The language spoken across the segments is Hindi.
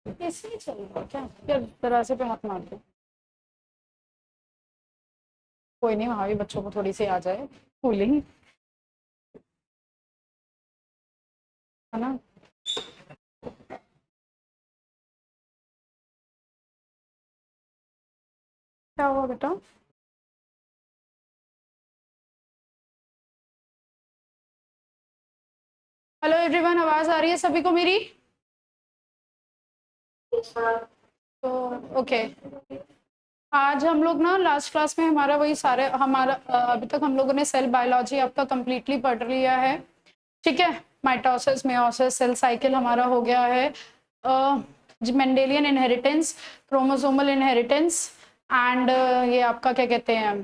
ऐसे ही चल रहा है क्या यार, दरवाजे पे मत मार दो। कोई नहीं, वहां भी बच्चों को थोड़ी सी आ जाए कूलिंग, है ना। क्या हुआ बेटा? हेलो एवरीवन, आवाज आ रही है सभी को मेरी? तो ओके, आज हम लोग ना लास्ट क्लास में हमारा वही सारे हमारा अभी तक हम लोगों ने सेल बायोलॉजी आपका कंप्लीटली पढ़ लिया है। ठीक है, माइटोसिस मेयोसिस सेल साइकिल हमारा हो गया है। Mendelian inheritance, chromosomal inheritance and ये आपका क्या कहते हैं,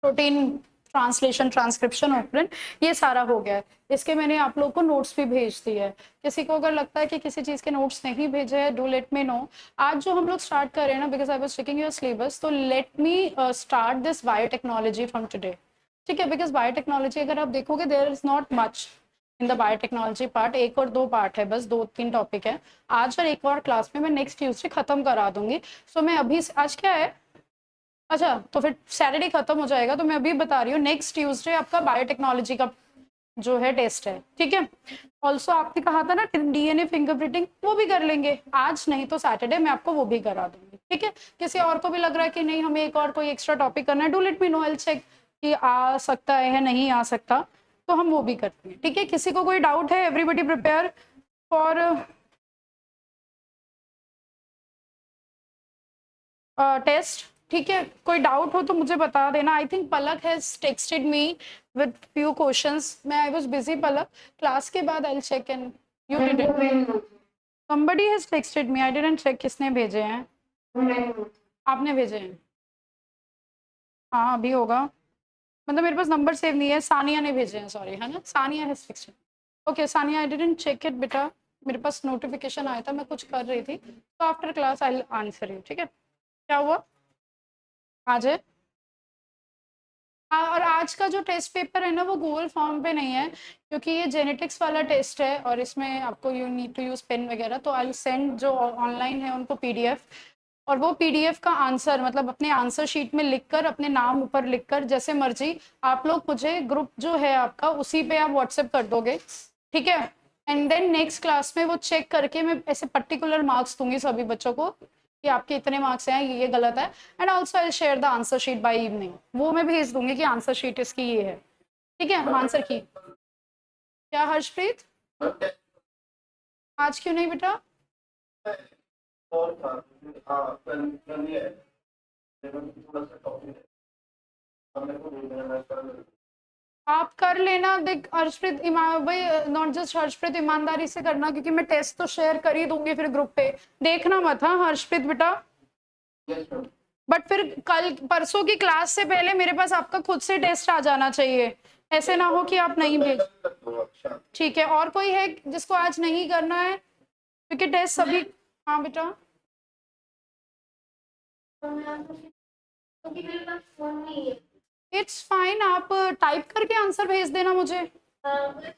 प्रोटीन ट्रांसलेशन ट्रांसक्रिप्शन ऑपरेंट, ये सारा हो गया है। इसके मैंने आप लोग को नोट्स भी भेज दिए है। किसी को अगर लगता है कि किसी चीज़ के नोट्स नहीं भेजे हैं, डू लेट मी नो। आज जो हम लोग स्टार्ट कर रहे हैं ना, because I was checking your syllabus, तो let me start this biotechnology from today. ठीक है, बिकॉज बायोटेक्नोलॉजी अगर आप देखोगे there is not much in the biotechnology part, एक और दो पार्ट है बस, दो तीन टॉपिक है। आज और एक और क्लास में मैं नेक्स्ट ट्यूसडे खत्म करा दूंगी। सो मैं अभी आज क्या है, अच्छा तो फिर सैटरडे खत्म हो जाएगा, तो मैं अभी बता रही हूँ नेक्स्ट ट्यूसडे आपका बायोटेक्नोलॉजी का जो है टेस्ट है। ठीक है, ऑल्सो आपने कहा था ना डीएनए फिंगरप्रिंटिंग, वो भी कर लेंगे आज, नहीं तो सैटरडे मैं आपको वो भी करा दूंगी। ठीक है, किसी और को भी लग रहा है कि नहीं हमें एक और कोई एक्स्ट्रा टॉपिक करना है, do let me know, I check कि आ सकता है या नहीं आ सकता, तो हम वो भी करते हैं। ठीक है, किसी को कोई डाउट है? Everybody prepare for test? ठीक है, कोई डाउट हो तो मुझे बता देना। I think Palak has texted me with few questions, मैं I was busy Palak, class के बाद I will check and you did somebody has texted me, I didn't check किसने भेजे हैं। आपने भेजे हैं? हाँ अभी होगा, मतलब मेरे पास नंबर सेव नहीं है, सानिया ने भेजे हैं, सॉरी, है ना, Sania has texted. Okay Sania, I didn't check it बेटा, मेरे पास नोटिफिकेशन आया था, मैं कुछ कर रही थी, तो after class I will answer you. ठीक है, क्या हुआ? आ जाए। हाँ, और आज का जो टेस्ट पेपर है ना वो गूगल फॉर्म पे नहीं है, क्योंकि ये जेनेटिक्स वाला टेस्ट है और इसमें आपको you need to use pen वगैरह, तो आई सेंड जो ऑनलाइन है उनको पीडीएफ, और वो पीडीएफ का आंसर मतलब अपने आंसर शीट में लिखकर अपने नाम ऊपर लिखकर जैसे मर्जी आप लोग मुझे ग्रुप जो है आपका उसी पे आप व्हाट्सएप कर दोगे। ठीक है, एंड देन नेक्स्ट क्लास में वो चेक करके मैं ऐसे पर्टिकुलर मार्क्स दूंगी सभी बच्चों को कि आपके इतने मार्क्स हैं, ये गलत है, and also I share the answer sheet by evening, वो मैं भेज दूंगी कि आंसर शीट इसकी ये है। ठीक है, आंसर की। क्या हर्षप्रीत, आज क्यों नहीं बेटा? आप कर लेना, देख हर्षप्रीत भाई, नॉट जस्ट हर्षप्रीत, ईमानदारी से करना, क्योंकि मैं टेस्ट तो शेयर कर ही दूंगी फिर ग्रुप पे, देखना मत हाँ हर्षप्रीत बेटा। बट फिर कल परसों की क्लास से पहले मेरे पास आपका खुद से टेस्ट आ जाना चाहिए, ऐसे ना हो कि आप नहीं भेज। ठीक है, और कोई है जिसको आज नहीं करना है, क्योंकि टेस्ट सभी। हाँ बेटा, इट्स फाइन, आप टाइप करके आंसर भेज देना मुझे, है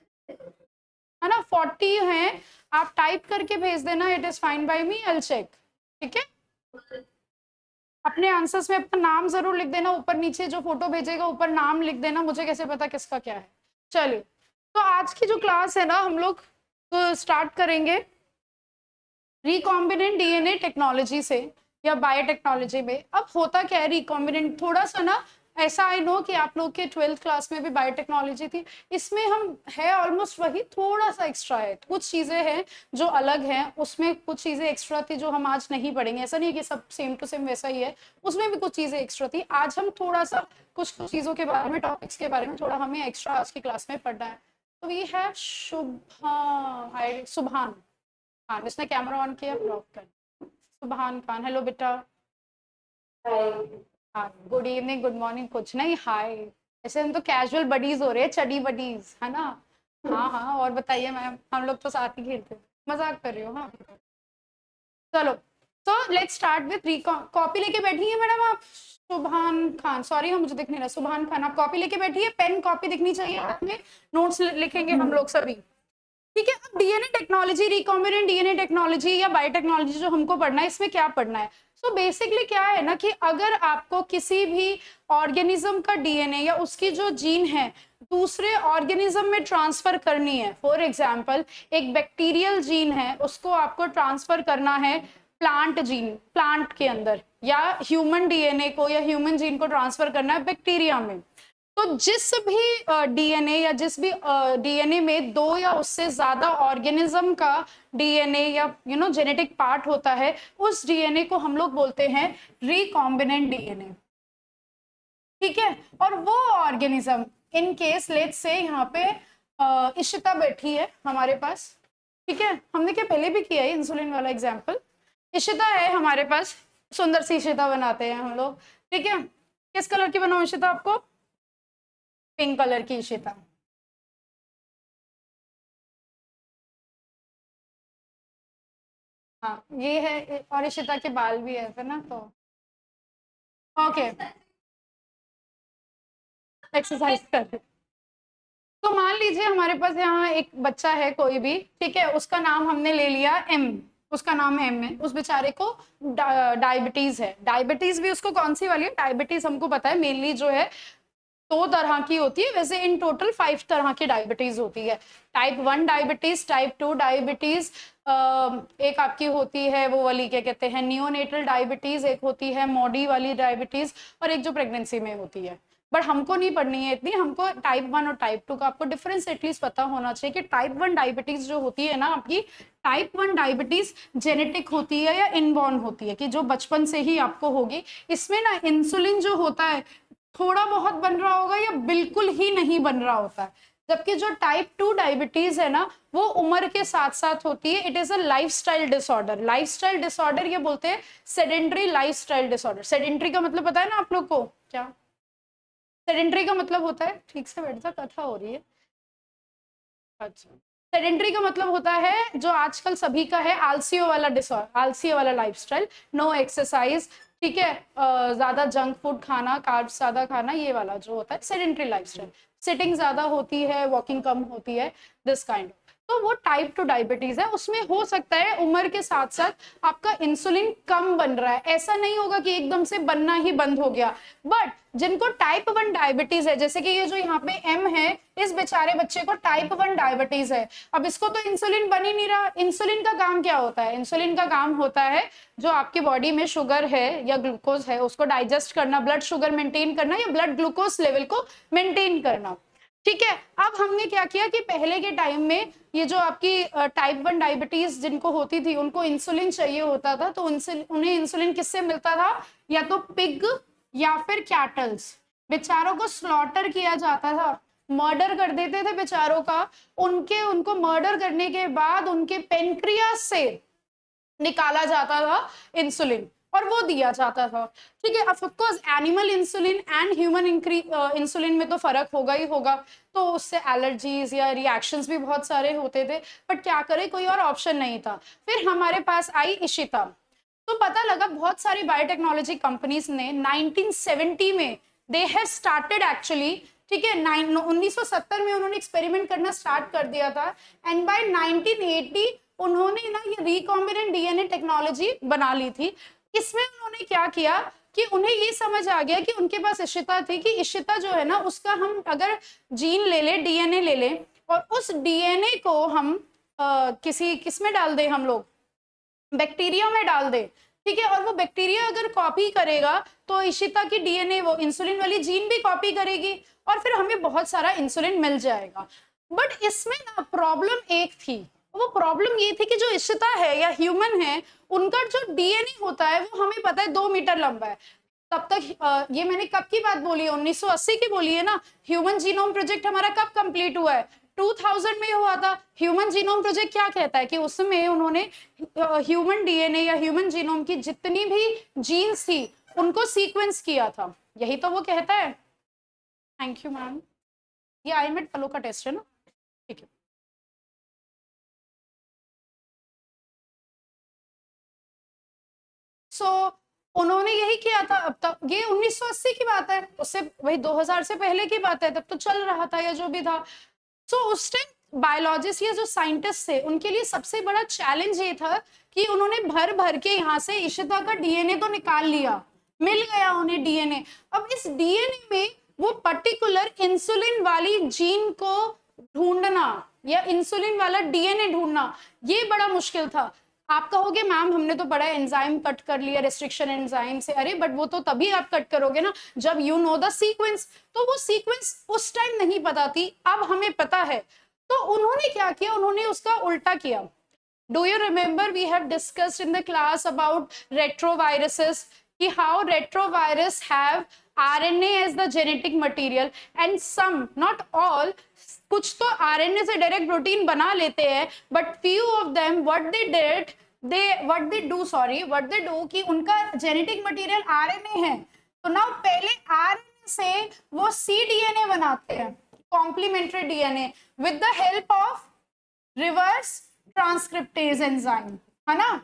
ना, 40 है, आप टाइप करके भेज देना, it is fine by me, I check. ठीक है, अपने आंसर्स में अपना नाम जरूर लिख देना, ऊपर नीचे जो फोटो भेजेगा ऊपर नाम लिख देना, मुझे कैसे पता किसका क्या है। चलिए, तो आज की जो क्लास है ना हम लोग स्टार्ट करेंगे रिकॉम्बिनेंट डीएनए टेक्नोलॉजी से या बायोटेक्नोलॉजी में। अब होता क्या है रिकॉम्बिनेंट, थोड़ा सा ना ऐसा, आई नो कि आप लोग के 12th क्लास में भी बायोटेक्नोलॉजी थी, इसमें हम है ऑलमोस्ट वही, थोड़ा सा एक्स्ट्रा है, कुछ चीजें हैं जो अलग हैं, उसमें कुछ चीजें एक्स्ट्रा थी जो हम आज नहीं पढ़ेंगे, ऐसा नहीं है कि सब सेम टू सेम वैसा ही है, उसमें भी कुछ चीजें एक्स्ट्रा थी, आज हम थोड़ा सा कुछ चीजों के बारे में, टॉपिक्स के बारे में थोड़ा हमें एक्स्ट्रा आज की क्लास में पढ़ना है। तो वी हैव सुभान खान, इसने कैमरा ऑन किया, ब्लॉक कर। सुभान खान, हेलो बेटा। हाँ, गुड इवनिंग, गुड मॉर्निंग, कुछ नहीं, हाय। ऐसे हम तो कैजुअल बडीज हो रहे हैं, चडी बडीज, है ना। हाँ हाँ, और बताइए मैम, हम लोग तो साथ ही खेलते, मजाक कर रही हो हाँ। चलो, तो लेट्स स्टार्ट विथ कॉपी लेके बैठी है मैडम आप? सुभान खान, सॉरी हाँ मुझे दिख नहीं रहा, सुभान खान आप कॉपी लेके बैठी है, पेन कॉपी दिखनी चाहिए, आपने नोट्स लिखेंगे हम लोग सभी। ठीक है। अब DNA technology, recombinant DNA technology या बायोटेक्नोलॉजी जो हमको पढ़ना है, इसमें क्या पढ़ना है? सो बेसिकली क्या है ना कि अगर आपको किसी भी ऑर्गेनिज्म का डीएनए या उसकी जो जीन है दूसरे ऑर्गेनिज्म में ट्रांसफर करनी है, फॉर एग्जांपल एक बैक्टीरियल जीन है उसको आपको ट्रांसफर करना है प्लांट जीन, प्लांट के अंदर, या ह्यूमन डीएनए को या ह्यूमन जीन को ट्रांसफर करना है बैक्टीरिया में, तो जिस भी डीएनए या जिस भी डीएनए में दो या उससे ज्यादा ऑर्गेनिज्म का डीएनए या जेनेटिक पार्ट होता है, उस डीएनए को हम लोग बोलते हैं रिकॉम्बिनेंट डीएनए। ठीक है। और वो organism, in case let's say यहाँ पे इशिता बैठी है हमारे पास, ठीक है, हमने क्या पहले भी किया है इंसुलिन वाला एग्जाम्पल। इशिता है हमारे पास, सुंदर सी इशिता बनाते हैं हम लोग, ठीक है। किस कलर की बनाओ इशिता आपको? पिंक कलर की इशिता। हाँ ये है, और इशिता के बाल भी है ना, तो ओके एक्सरसाइज कर। तो मान लीजिए हमारे पास यहाँ एक बच्चा है कोई भी, ठीक है, उसका नाम हमने ले लिया एम, उसका नाम एम है, उस बेचारे को डायबिटीज है। डायबिटीज भी उसको कौन सी वाली है? डायबिटीज हमको पता है मेनली जो है दो तरह की होती है, वैसे इन टोटल 5 तरह की डायबिटीज होती है। टाइप 1 डायबिटीज, टाइप 2 डायबिटीज, एक आपकी होती है वो वाली क्या कहते हैं नियोनेटल डायबिटीज, एक होती है मॉडी वाली डायबिटीज, और एक जो प्रेगनेंसी में होती है। बट हमको नहीं पढ़नी है इतनी, हमको टाइप 1 और टाइप 2 का आपको डिफरेंस एटलीस्ट पता होना चाहिए कि टाइप 1 डायबिटीज जो होती है ना आपकी, टाइप 1 डायबिटीज जेनेटिक होती है या इनबॉर्न होती है, कि जो बचपन से ही आपको होगी। इसमें ना इंसुलिन जो होता है थोड़ा बहुत बन रहा होगा या बिल्कुल ही नहीं बन रहा होता है, जबकि जो टाइप 2 डायबिटीज है ना वो उम्र के साथ साथ होती है। It is a lifestyle disorder. Lifestyle disorder ये बोलते हैं सेडेंट्री लाइफस्टाइल डिसऑर्डर। सेडेंट्री का मतलब पता है ना आप लोग को? क्या सेडेंट्री का मतलब होता है? ठीक से बैठ जा, कथा हो रही है। अच्छा, सेडेंट्री का मतलब होता है जो आजकल सभी का है आलसियों वाला डिसऑर्डर, आलसियों वाला लाइफस्टाइल, नो एक्सरसाइज, ठीक है, ज्यादा जंक फूड खाना, कार्ब्स ज्यादा खाना, ये वाला जो होता है सेडेंट्री लाइफस्टाइल। सिटिंग ज्यादा होती है, वॉकिंग कम होती है, दिस काइंड ऑफ। तो वो टाइप 2 डायबिटीज है। उसमें हो सकता है उम्र के साथ साथ आपका इंसुलिन कम बन रहा है, ऐसा नहीं होगा कि एकदम से बनना ही बंद हो गया। बट जिनको टाइप 1 डायबिटीज है, जैसे कि ये जो यहाँ पे एम है, इस बेचारे बच्चे को टाइप 1 डायबिटीज है। अब इसको तो इंसुलिन बन ही नहीं रहा। इंसुलिन का काम क्या होता है? इंसुलिन का काम होता है जो आपकी बॉडी में शुगर है या ग्लूकोज है उसको डाइजेस्ट करना, ब्लड शुगर मेंटेन करना या ब्लड ग्लूकोज लेवल को मेंटेन करना। ठीक है। अब हमने क्या किया कि पहले के टाइम में ये जो आपकी टाइप 1 डायबिटीज जिनको होती थी उनको इंसुलिन चाहिए होता था, तो उन्हें इंसुलिन किससे मिलता था? या तो पिग या फिर कैटल्स। बेचारों को स्लॉटर किया जाता था, मर्डर कर देते थे बेचारों का। उनको मर्डर करने के बाद उनके पेनक्रियास से निकाला जाता था इंसुलिन और वो दिया जाता था। ठीक है। Of course animal insulin and human insulin में तो फर्क होगा ही होगा, तो उससे एलर्जीज या रिएक्शंस भी बहुत सारे होते थे। बट क्या करे, कोई और ऑप्शन नहीं था। फिर हमारे पास आई इशिता, तो पता लगा बहुत सारी बायोटेक्नोलॉजी कंपनीज ने 1970 में दे हैव स्टार्टेड एक्चुअली, ठीक है, 1970 में उन्होंने एक्सपेरिमेंट करना स्टार्ट कर दिया था। एंड बाय 1980 उन्होंने ना ये रिकॉम्बिनेंट डीएनए टेक्नोलॉजी बना ली थी। इसमें उन्होंने क्या किया कि उन्हें ये समझ आ गया कि उनके पास इशिता थी, कि इशिता जो है ना उसका हम अगर जीन ले ले, डीएनए ले ले, और उस डीएनए को हम किसी किसमें डाल दें, हम लोग बैक्टीरिया में डाल दे, ठीक है, और वो बैक्टीरिया अगर कॉपी करेगा तो इशिता की डीएनए वो इंसुलिन वाली जीन भी कॉपी करेगी और फिर हमें बहुत सारा इंसुलिन मिल जाएगा। बट इसमें ना प्रॉब्लम एक थी, वो प्रॉब्लम ये थी कि जो इशिता है या ह्यूमन है उनका जो डीएनए होता है वो हमें पता है 2 मीटर लंबा है। तब तक ये मैंने कब की बात बोली है? 1980 की बोली है ना। ह्यूमन जीनोम प्रोजेक्ट हमारा कब कंप्लीट हुआ है? 2000 में हुआ था। ह्यूमन जीनोम प्रोजेक्ट क्या कहता है कि उसमें उन्होंने ह्यूमन डीएनए या ह्यूमन जीनोम की जितनी भी जीन्स थी उनको सीक्वेंस किया था, यही तो वो कहता है। Thank you ma'am. ये आईमेट फलो का टेस्ट है ना, ठीक है। सो उन्होंने यही किया था। अब तक ये 1980 की बात है, उससे वही 2000 से पहले की बात है, तब तो चल रहा था या जो भी था। सो उस टाइम बायोलॉजिस्ट या जो साइंटिस्ट थे उनके लिए सबसे बड़ा चैलेंज ये था कि उन्होंने भर भर के यहाँ से इशिता का डीएनए तो निकाल लिया, मिल गया उन्हें डीएनए। अब इस डीएनए में वो पर्टिकुलर इंसुलिन वाली जीन को ढूंढना या इंसुलिन वाला डीएनए ढूंढना, ये बड़ा मुश्किल था। आप कहोगे मैम हमने तो पढ़ा एंजाइम कट कर लिया रेस्ट्रिक्शन एंजाइम से, अरे बट वो तो तभी आप कट करोगे ना जब यू नो द सीक्वेंस। तो वो सीक्वेंस उस टाइम नहीं पता थी, अब हमें पता है। तो उन्होंने क्या किया, उन्होंने उसका उल्टा किया। Do you remember we have discussed in the class about retroviruses कि how retrovirus have RNA as the genetic material and some not all, कुछ तो RNA से डायरेक्ट प्रोटीन बना लेते हैं, but few of them what they do कि उनका जेनेटिक मटेरियल RNA है, तो नाउ पहले RNA से वो cDNA बनाते हैं, complementary DNA with the help of reverse transcriptase enzyme, है ना।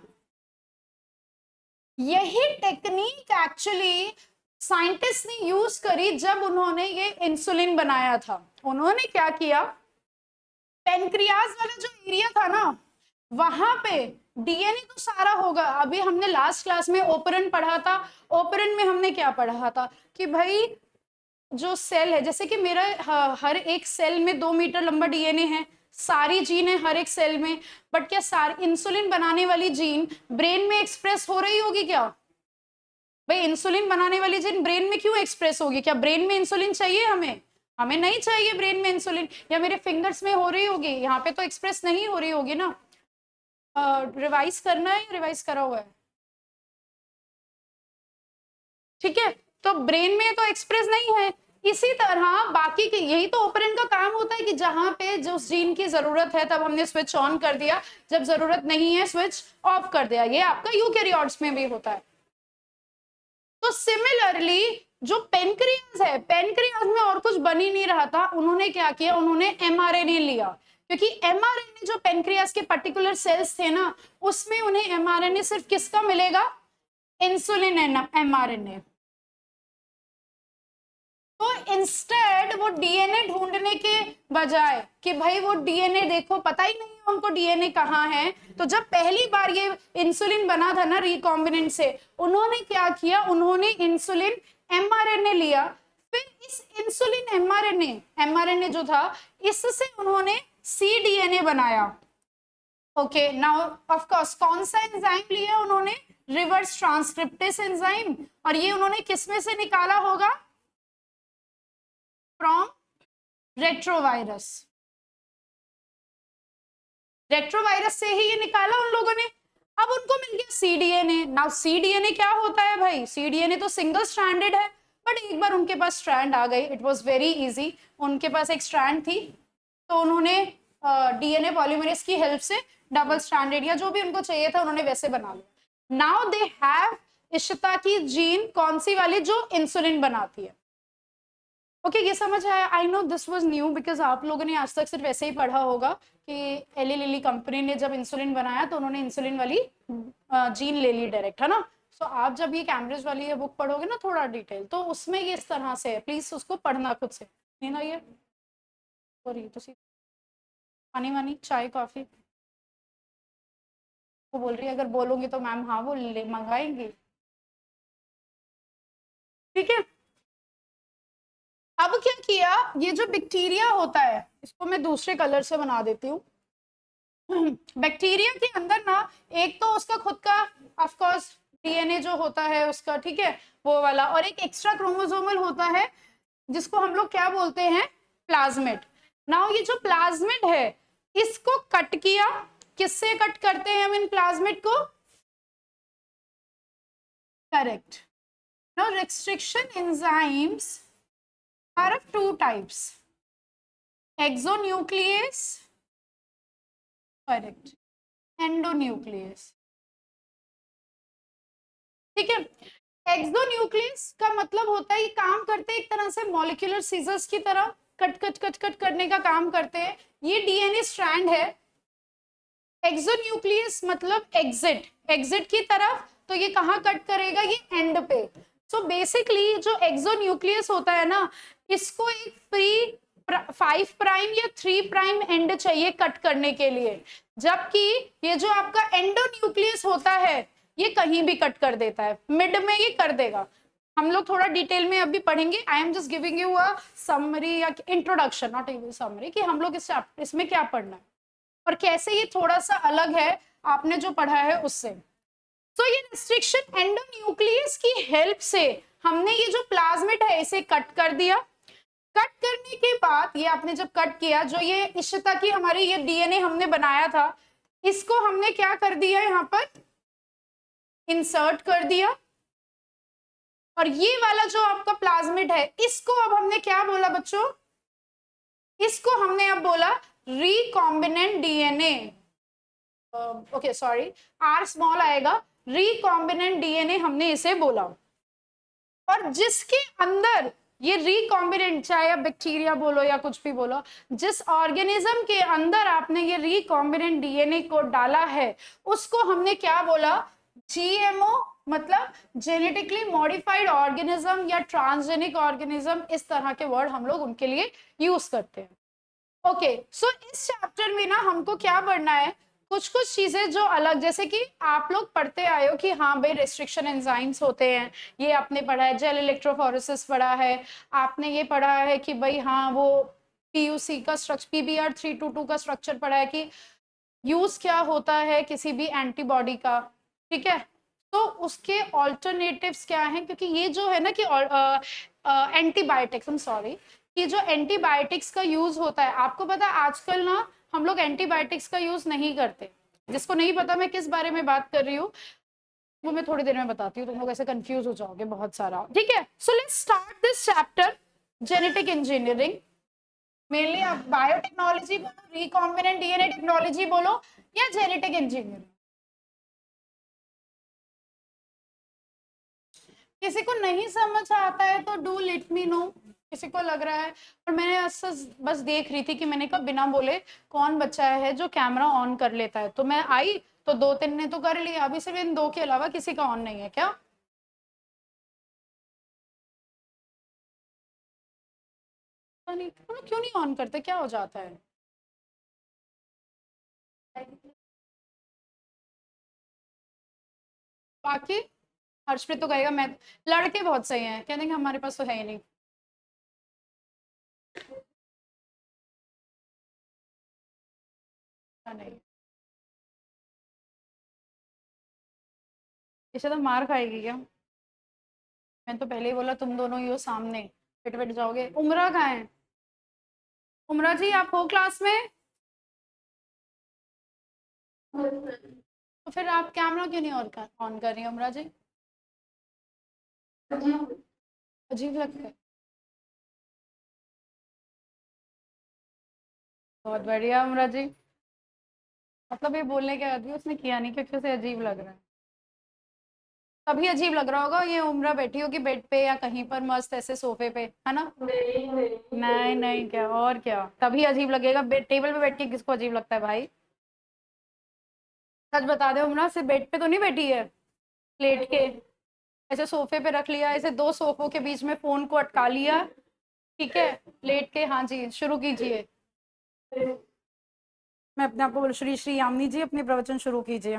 यही टेक्निक एक्चुअली साइंटिस्ट ने यूज करी जब उन्होंने ये इंसुलिन बनाया था। उन्होंने क्या किया, पेनक्रियाज वाला जो एरिया था ना वहां पे डीएनए तो सारा होगा। अभी हमने लास्ट क्लास में ओपरन पढ़ा था, ओपरन में हमने क्या पढ़ा था कि भाई जो सेल है, जैसे कि मेरा हर एक सेल में 2 मीटर लंबा डीएनए है, सारी जीन है हर एक सेल में, बट क्या सारी इंसुलिन बनाने वाली जीन ब्रेन में एक्सप्रेस हो रही होगी क्या? भाई इंसुलिन बनाने वाली जीन ब्रेन में क्यों एक्सप्रेस होगी? क्या ब्रेन में इंसुलिन चाहिए हमें? हमें नहीं चाहिए ब्रेन में इंसुलिन। या मेरे फिंगर्स में हो रही होगी, यहाँ पे तो एक्सप्रेस नहीं हो रही होगी ना। रिवाइज करना है, रिवाइज करा हुआ है, ठीक है। तो ब्रेन में तो एक्सप्रेस नहीं है। इसी तरह बाकी के, यही तो ऑपरेंट का काम होता है कि जहां पे जो जीन की जरूरत है तब हमने स्विच ऑन कर दिया, जब जरूरत नहीं है स्विच ऑफ कर दिया। ये आपका यूकैरियोट्स में भी होता है। तो सिमिलरली जो पेनक्रियाज है, पेनक्रियाज में और कुछ बन ही नहीं रहा था, उन्होंने क्या किया, उन्होंने एमआरएनए लिया, क्योंकि एमआरएनए जो पेनक्रियाज के पर्टिकुलर सेल्स थे ना उसमें उन्हें एमआरएनए सिर्फ किसका मिलेगा, इंसुलिन एमआरएनए। तो इंस्टेड वो डीएनए ढूंढने के बजाय कि भाई वो डीएनए देखो पता ही नहीं है उनको डीएनए कहाँ है, तो जब पहली बार ये इंसुलिन बना था ना रिकॉम्बिनेंट से, उन्होंने क्या किया, उन्होंने इंसुलिन एमआरएनए लिया। फिर इस इंसुलिन एमआरएनए जो था इससे उन्होंने cDNA बनाया। ओके, नाउ ऑफ कोर्स कौन सा एंजाइम लिया उन्होंने, रिवर्स ट्रांसक्रिप्टेज एंजाइम, और ये उन्होंने किसमें से निकाला होगा, फ्रॉम रेट्रोवायरस। रेट्रोवायरस से ही ये निकाला उन लोगों ने। अब उनको मिल गया cDNA। नाउ cDNA क्या होता है भाई, cDNA तो सिंगल स्ट्रैंडेड है, बट एक बार उनके पास स्ट्रैंड आ गई, इट वाज वेरी इजी। उनके पास एक स्ट्रैंड थी तो उन्होंने डीएनए पॉलीमरेज की हेल्प से डबल स्ट्रैंडेड या जो भी उनको चाहिए था उन्होंने वैसे बना लिया। नाउ दे हैव इशिता की जीन कौन सी वाली, जो इंसुलिन बनाती है। ओके ये समझ आया। I know this was new because आप लोगों ने आज तक सिर्फ ऐसे ही पढ़ा होगा कि एली लिली कंपनी ने जब इंसुलिन बनाया तो उन्होंने इंसुलिन वाली जीन ले ली डायरेक्ट, है ना। सो आप जब ये कैम्ब्रिज वाली ये बुक पढ़ोगे ना थोड़ा डिटेल, तो उसमें ये इस तरह से है, प्लीज उसको पढ़ना खुद से। नहीं ना, ये सॉरी तो पानी वानी चाय कॉफी वो बोल रही है, अगर बोलोगे तो मैम हाँ वो ले मंगाएंगे, ठीक है। अब क्या किया, ये जो बैक्टीरिया होता है इसको मैं दूसरे कलर से बना देती हूँ। बैक्टीरिया के अंदर ना एक तो उसका खुद का ऑफ कोर्स डीएनए जो होता है उसका, ठीक है, वो वाला, और एक एक्स्ट्रा क्रोमोसोमल होता है जिसको हम लोग क्या बोलते हैं, प्लाज्मिड। नाउ ये जो प्लाज्मिड है इसको कट किया, किससे कट करते हैं हम इन प्लाज्मिड को, correct. Now restriction enzymes are of two types, exonuclease, correct, endonuclease, ठीक है। एक्सोन्यूक्लियस का मतलब होता है, ये काम करते हैं एक तरह से मॉलिक्यूलर सीजर्स की तरह, कट कट कट कट करने का काम करते हैं। ये डीएनए स्ट्रैंड है। एक्सोन्यूक्लियस मतलब एग्जिट, एग्जिट की तरफ, तो ये कहाँ कट करेगा, ये एंड पे। सो बेसिकली जो एक्सोन्यूक्लियस होता है ना, इसको एक फ्री 5 प्राइम या 3 प्राइम एंड चाहिए कट करने के लिए, जबकि ये जो आपका एंडोन्यूक्लियस होता है ये कहीं भी कट कर देता है, मिड में ये कर देगा। हम लोग थोड़ा डिटेल में अभी पढ़ेंगे। I am just giving you a summary या इंट्रोडक्शन, नॉट इवन समरी, कि हम लोग इसमें क्या पढ़ना है और कैसे ये थोड़ा सा अलग है आपने जो पढ़ा है उससे। तो ये रिस्ट्रिक्शन एंडोन्यूक्लियस की हेल्प से हमने ये जो प्लाज्मिड है इसे कट कर दिया। कट करने के बाद ये आपने जब कट किया, जो ये इशिता की हमारी ये डीएनए हमने बनाया था, इसको हमने क्या कर दिया, यहाँ पर इंसर्ट कर दिया। और ये वाला जो आपका प्लाज्मिड है इसको अब हमने क्या बोला बच्चों, इसको हमने अब बोला recombinant DNA. Okay sorry, R small आएगा, रिकॉम्बिनेंट डीएनए हमने इसे बोला। और जिसके अंदर ये रिकॉम्बिनेंट, चाहे आप बैक्टीरिया बोलो या कुछ भी बोलो, जिस ऑर्गेनिज्म के अंदर आपने ये रिकॉम्बिनेंट डीएनए को डाला है उसको हमने क्या बोला, जीएमओ, मतलब जेनेटिकली मॉडिफाइड ऑर्गेनिज्म या ट्रांसजेनिक ऑर्गेनिज्म, इस तरह के वर्ड हम लोग उनके लिए यूज करते हैं। ओके, सो इस चैप्टर में ना हमको क्या पढ़ना है, कुछ कुछ चीजें जो अलग, जैसे कि आप लोग पढ़ते आए हो कि हाँ भाई रेस्ट्रिक्शन एंजाइम्स होते हैं, ये आपने पढ़ा है, जेल इलेक्ट्रोफोरेसिस पढ़ा है, आपने ये पढ़ा है कि भाई हाँ वो पीयूसी का स्ट्रक्चर, पीबीआर 322 का स्ट्रक्चर पढ़ा है कि यूज क्या होता है किसी भी एंटीबॉडी का, ठीक है। तो उसके ऑल्टरनेटिव्स क्या हैं, क्योंकि ये जो है ना कि एंटीबायोटिक्स, आई एम सॉरी, कि जो एंटीबायोटिक्स का यूज होता है, आपको पता है आजकल ना हम लोग एंटीबायोटिक्स का यूज नहीं करते। जिसको नहीं पता मैं किस बारे में बात कर रही हूँ वो मैं थोड़ी देर में बताती हूँ, तुम लोग ऐसे कंफ्यूज हो जाओगे बहुत सारा, ठीक है। So let's start this chapter, genetic engineering. Mainly आप बायोटेक्नोलॉजी बोलो, रिकॉम्बिनेंट डीएनए टेक्नोलॉजी बोलो, या जेनेटिक इंजीनियरिंग। किसी को नहीं समझ आता है तो डू लेट मी नो, किसी को लग रहा है। और मैंने बस देख रही थी कि मैंने कहा बिना बोले कौन बच्चा है जो कैमरा ऑन कर लेता है, तो मैं आई तो 2-3 ने तो कर लिया, अभी सिर्फ इन 2 के अलावा किसी का ऑन नहीं है क्या? नहीं, क्यों नहीं ऑन करते, क्या हो जाता है? बाकी हर्षप्रीत तो कहेगा मैं, लड़के बहुत सही हैं, कह देंगे हमारे पास तो है ही नहीं। नहीं, इसे तो मार खाएगी क्या? मैंने तो पहले ही बोला तुम दोनों ही हो सामने, पिट पिट जाओगे। उमरा कहाँ है? उमरा जी आप हो क्लास में? तो फिर आप कैमरा क्यों नहीं ऑन कर रही हैं उमरा जी? अजीब लगता है। बहुत बढ़िया उमरा जी, मतलब ये बोलने के बाद भी उसने किया नहीं क्योंकि उसे अजीब लग रहा है। तभी अजीब लग रहा होगा, ये उमरा बैठी होगी बेड पे या कहीं पर मस्त ऐसे सोफे पे, है ना? नहीं नहीं, क्या और क्या, तभी अजीब लगेगा। टेबल पे बैठ के किसको अजीब लगता है भाई? सच बता दे उमरा, सिर्फ बेड पे तो नहीं बैठी है, लेट के ऐसे सोफे पे रख लिया, ऐसे 2 सोफों के बीच में फोन को अटका लिया, ठीक है, लेट के। हाँ जी शुरू कीजिए। मैं अपने आप को बोल, श्री श्री यामिनी जी अपने प्रवचन शुरू कीजिए।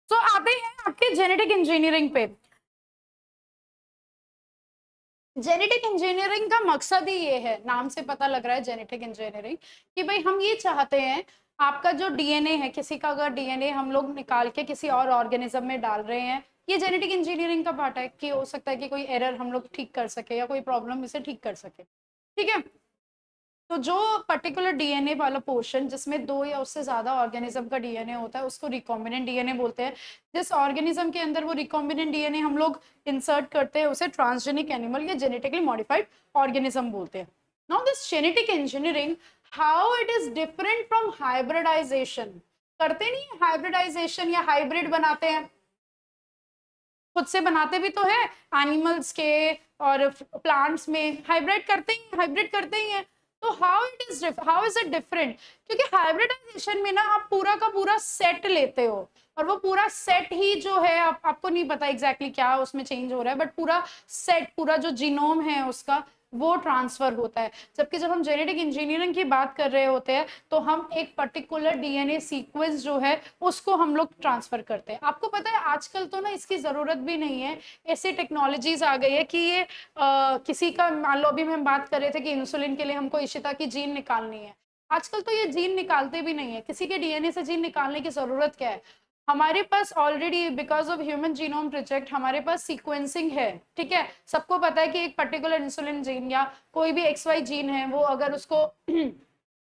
तो आते हैं आपके जेनेटिक इंजीनियरिंग पे। जेनेटिक इंजीनियरिंग का मकसद ही ये है, नाम से पता लग रहा है जेनेटिक इंजीनियरिंग, कि भाई हम ये चाहते हैं आपका जो डीएनए है, किसी का अगर डीएनए हम लोग निकाल के किसी और ऑर्गेनिज्म में डाल रहे हैं, ये जेनेटिक इंजीनियरिंग का पार्ट है कि हो सकता है कि कोई एरर हम लोग ठीक कर सके या कोई प्रॉब्लम इसे ठीक कर सके, ठीक है। तो जो पर्टिकुलर डीएनए वाला पोर्शन जिसमें 2 या उससे ज्यादा ऑर्गेनिज्म का डीएनए होता है उसको रिकॉम्बिनेंट डीएनए बोलते हैं। जिस ऑर्गेनिज्म के अंदर वो रिकॉम्बिनेंट डीएनए हम लोग इंसर्ट करते हैं उसे ट्रांसजेनिक एनिमल या जेनेटिकली मॉडिफाइड ऑर्गेनिज्म बोलते हैं। Now this genetic engineering, how it is different from hybridization. करते नहीं हाइब्रिडाइजेशन या हाइब्रिड बनाते हैं, खुद से बनाते भी तो है, एनिमल्स के और प्लांट्स में हाइब्रिड करते ही हैं। तो हाउ इज इट डिफरेंट? क्योंकि हाइब्रिडाइजेशन में ना आप पूरा का पूरा सेट लेते हो, और वो पूरा सेट ही जो है आपको नहीं पता एग्जैक्टली क्या उसमें चेंज हो रहा है, बट पूरा सेट, पूरा जो जीनोम है उसका वो ट्रांसफर होता है। जबकि जब हम जेनेटिक इंजीनियरिंग की बात कर रहे होते हैं तो हम एक पर्टिकुलर डीएनए सीक्वेंस जो है उसको हम लोग ट्रांसफर करते हैं। आपको पता है आजकल तो ना इसकी जरूरत भी नहीं है, ऐसी टेक्नोलॉजीज आ गई है कि ये किसी का, मान लो अभी हम बात कर रहे थे कि इंसुलिन के लिए हमको इशिता की जीन निकालनी है, आजकल तो ये जीन निकालते भी नहीं है, किसी के डीएनए से जीन निकालने की जरूरत क्या है, हमारे पास already because of human genome project हमारे पास सीक्वेंसिंग है। ठीक है, सबको पता है कि एक पर्टिकुलर इंसुलिन जीन या कोई भी एक्स वाई जीन है, वो अगर उसको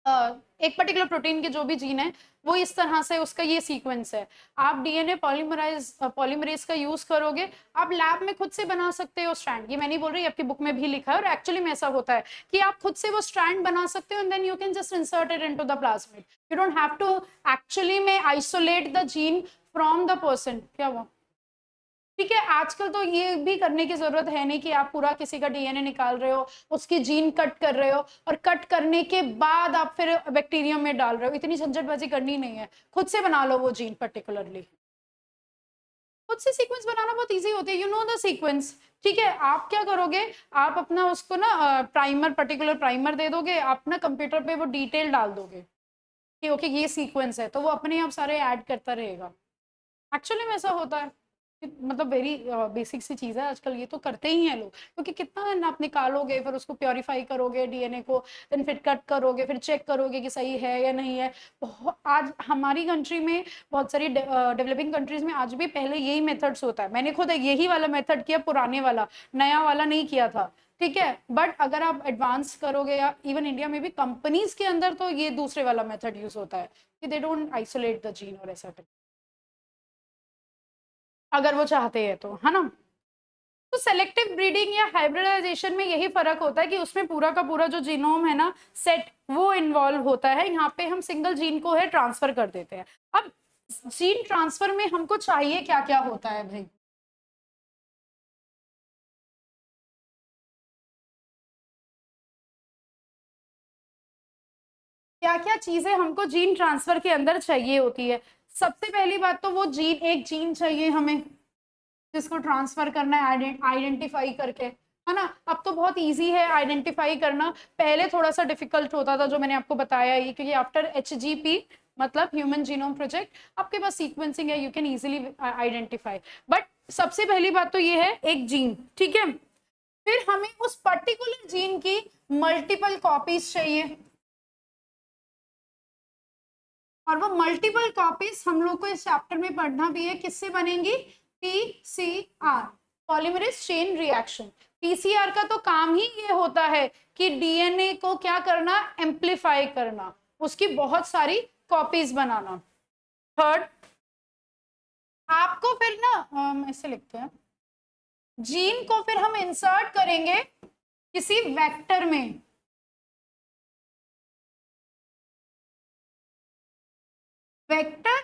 एक पर्टिकुलर प्रोटीन के जो भी जीन है वो इस तरह से उसका ये सीक्वेंस है, आप डीएनए पॉलीमरेज का यूज करोगे, आप लैब में खुद से बना सकते हो स्ट्रैंड। ये मैं नहीं बोल रही, आपकी बुक में भी लिखा है और एक्चुअली में ऐसा होता है कि आप खुद से वो स्ट्रैंड बना सकते हो and then you can just insert it into the plasmid, you don't have to actually में isolate the gene from the person. क्या हुआ? ठीक है, आजकल तो ये भी करने की जरूरत है नहीं कि आप पूरा किसी का डीएनए निकाल रहे हो, उसकी जीन कट कर रहे हो और कट करने के बाद आप फिर बैक्टीरियम में डाल रहे हो, इतनी झंझटबाजी करनी नहीं है, खुद से बना लो वो जीन पर्टिकुलरली। खुद से सीक्वेंस बनाना बहुत इजी होती है, यू नो द सीक्वेंस। ठीक है, आप क्या करोगे, आप अपना उसको ना प्राइमर, पर्टिकुलर प्राइमर दे दोगे, आप ना कंप्यूटर पे वो डिटेल डाल दोगे कि ओके ये सीक्वेंस है, तो वो अपने आप सारे ऐड करता रहेगा। एक्चुअली में ऐसा होता है, मतलब वेरी बेसिक सी चीज है, आजकल ये तो करते ही हैं लोग, क्योंकि कितना आप निकालोगे, फिर उसको प्योरीफाई करोगे डीएनए को, देन फिर कट करोगे, फिर चेक करोगे कि सही है या नहीं है। आज हमारी कंट्री में, बहुत सारी डेवलपिंग कंट्रीज में आज भी पहले यही मेथड्स होता है, मैंने खुद यही वाला मेथड किया, पुराने वाला, नया वाला नहीं किया था। ठीक है, बट अगर आप एडवांस करोगे या इवन इंडिया में भी कंपनीज के अंदर, तो ये दूसरे वाला मेथड यूज होता है कि they don't isolate the gene और ऐसा, अगर वो चाहते हैं तो, है ना। तो सेलेक्टिव ब्रीडिंग या हाइब्रिडाइजेशन में यही फर्क होता है कि उसमें पूरा का पूरा जो जीनोम है ना सेट, वो इन्वॉल्व होता है, यहाँ पे हम सिंगल जीन को है ट्रांसफर कर देते हैं। अब जीन ट्रांसफर में हमको चाहिए क्या क्या होता है भाई, क्या क्या चीजें हमको जीन ट्रांसफर के अंदर चाहिए होती है। सबसे पहली बात तो वो जीन, एक जीन चाहिए हमें जिसको ट्रांसफर करना है आइडेंटिफाई करके, है ना। अब तो बहुत इजी है आइडेंटिफाई करना, पहले थोड़ा सा डिफिकल्ट होता था जो मैंने आपको बताया ही, क्योंकि आफ्टर एचजीपी मतलब ह्यूमन जीनोम प्रोजेक्ट आपके पास सीक्वेंसिंग है, you can easily identify. But सबसे पहली बात तो ये है एक जीन, ठीक है। फिर हमें उस पर्टिकुलर जीन की मल्टीपल कॉपीज चाहिए, और वो मल्टीपल कॉपीज हम लोग को इस चैप्टर में पढ़ना भी है, किससे बनेंगी, PCR, polymerase chain reaction. PCR का तो काम ही ये होता है कि डीएनए को क्या करना, एम्पलीफाई करना, उसकी बहुत सारी कॉपीज बनाना। थर्ड, आपको फिर ना ऐसे लिखते हैं, जीन को फिर हम इंसर्ट करेंगे किसी वेक्टर में, वेक्टर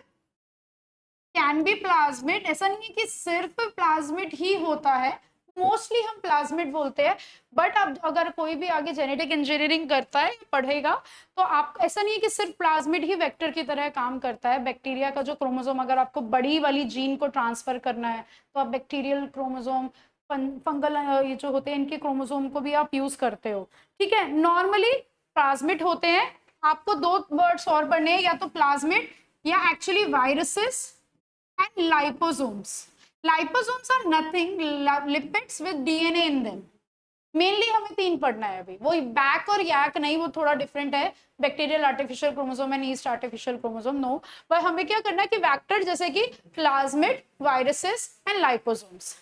कैन बी प्लाज्मिड, ऐसा नहीं है कि सिर्फ प्लाज्मिड ही होता है, मोस्टली हम प्लाज्मिड बोलते हैं। बट अब अगर कोई भी आगे जेनेटिक इंजीनियरिंग करता है, पढ़ेगा, तो आप, ऐसा नहीं है कि सिर्फ प्लाज्मिड ही वेक्टर की तरह काम करता है। बैक्टीरिया का जो क्रोमोसोम, अगर आपको बड़ी वाली जीन को ट्रांसफर करना है तो आप बैक्टीरियल क्रोमोसोम, फंगल ये जो होते हैं इनके क्रोमोसोम को भी आप यूज करते हो। ठीक है, नॉर्मली प्लाज्मिड होते हैं। आपको दो वर्ड्स और पढ़ने हैं, या तो प्लाज्मिड या actually viruses and liposomes. Liposomes are nothing, lipids with DNA in them. Mainly हमें तीन पढ़ना है अभी, वो बैक और यैक नहीं, वो थोड़ा डिफरेंट है, bacterial artificial chromosome and yeast artificial chromosome, no. पर हमें क्या करना है कि वेक्टर जैसे कि plasmid, viruses and liposomes,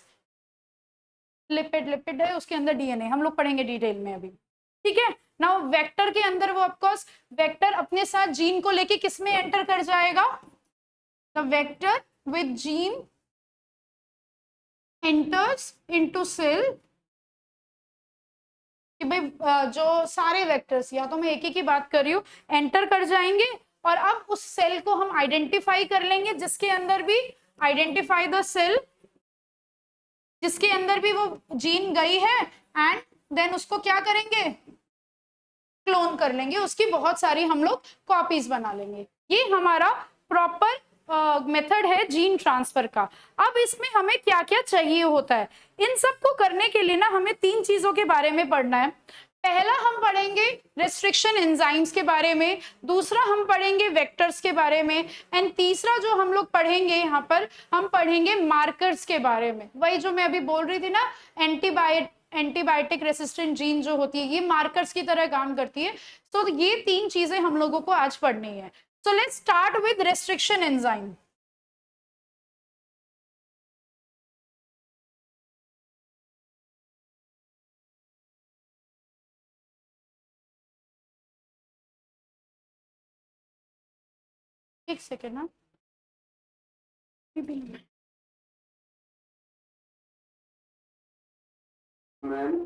lipid, lipid है उसके अंदर डीएनए, हम लोग पढ़ेंगे डिटेल में अभी। ठीक है, नाउ वेक्टर के अंदर वो ऑफकोर्स वेक्टर अपने साथ जीन को लेके किस में एंटर कर जाएगा, the vector with gene enters into cell, कि भाई जो सारे वेक्टर्स, या तो मैं एक ही बात कर रही हूँ, एंटर कर जाएंगे, और अब उस सेल को हम आइडेंटिफाई कर लेंगे, जिसके अंदर भी आइडेंटिफाई द सेल जिसके अंदर भी वो जीन गई है, एंड देन उसको क्या करेंगे, क्लोन कर लेंगे, उसकी बहुत सारी हम लोग कॉपीज बना लेंगे। ये हमारा प्रॉपर मेथड है जीन ट्रांसफर का। अब इसमें हमें क्या क्या चाहिए होता है, इन सब को करने के लिए ना हमें 3 चीजों के बारे में पढ़ना है। पहला हम पढ़ेंगे रेस्ट्रिक्शन एंजाइम्स के बारे में, दूसरा हम पढ़ेंगे वेक्टर्स के बारे में, एंड तीसरा जो हम लोग पढ़ेंगे यहाँ पर हम पढ़ेंगे मार्कर्स के बारे में। वही जो मैं अभी बोल रही थी ना, एंटीबायोटिक रेसिस्टेंट जीन जो होती है ये मार्कर्स की तरह काम करती है। तो ये 3 चीजें हम लोगों को आज पढ़नी है। So let's start with restriction enzyme. एक सेकेंड ना, मैम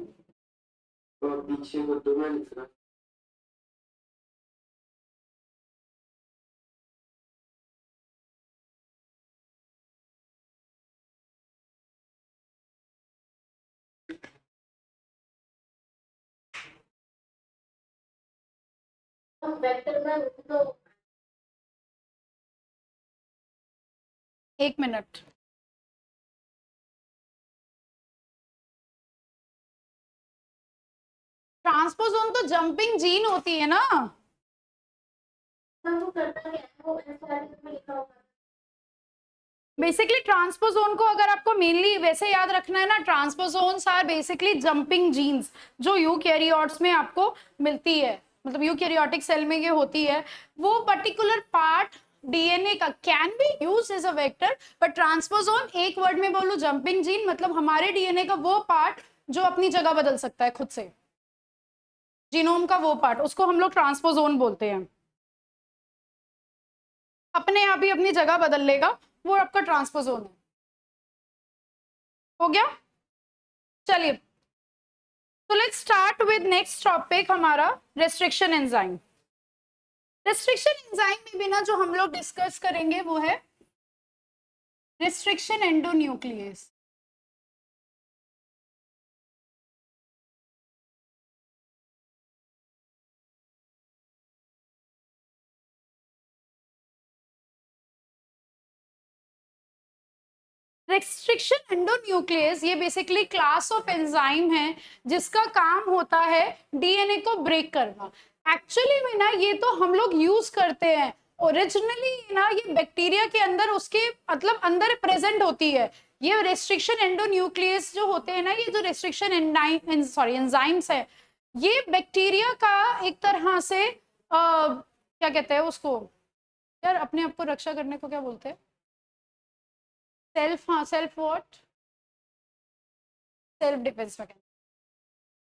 तो पीछे को तो मैं लिख रहा वेक्टर में तो 1 मिनट। ट्रांसपोजोन तो जंपिंग जीन होती है ना, वो करता है वो एसआरएस में लिखा होगा। बेसिकली ट्रांसपोजोन को अगर आपको मेनली वैसे याद रखना है ना, transposons are basically jumping genes जो यूकैरियोट्स में आपको मिलती है, मतलब यूकैरियोटिक सेल में ये होती है। वो पर्टिकुलर पार्ट डीएनए का can be use as a vector, but transposon एक वर्ड में बोलूं जंपिंग जीन, मतलब हमारे डीएनए का वो पार्ट जो अपनी जगह बदल सकता है खुद से, जीनोम का वो पार्ट, उसको हम लोग ट्रांसपोजोन बोलते हैं। अपने आप ही अपनी जगह बदल लेगा, वो आपका ट्रांसपोजोन है। हो गया, चलिए तो let's start with next topic हमारा रेस्ट्रिक्शन एंजाइम। रेस्ट्रिक्शन एंजाइम में भी ना जो हम लोग डिस्कस करेंगे वो है रेस्ट्रिक्शन एंडोन्यूक्लियस। रेस्ट्रिक्शन एंडोन्यूक्लियस ये बेसिकली क्लास ऑफ एंजाइम है जिसका काम होता है डीएनए को ब्रेक करना। एक्चुअली में ना ये तो हम लोग यूज करते हैं, ओरिजिनली ना ये बैक्टीरिया के अंदर उसके मतलब अंदर प्रेजेंट होती है। ये रेस्ट्रिक्शन एंडोन्यूक्लियस जो होते हैं ना, ये जो रेस्ट्रिक्शन एंजाइम्स है, ये बैक्टीरिया का एक तरह से क्या कहते हैं उसको, यार अपने आप को रक्षा करने को क्या बोलते हैं, सेल्फ, हाँ self what, self defence mechanism.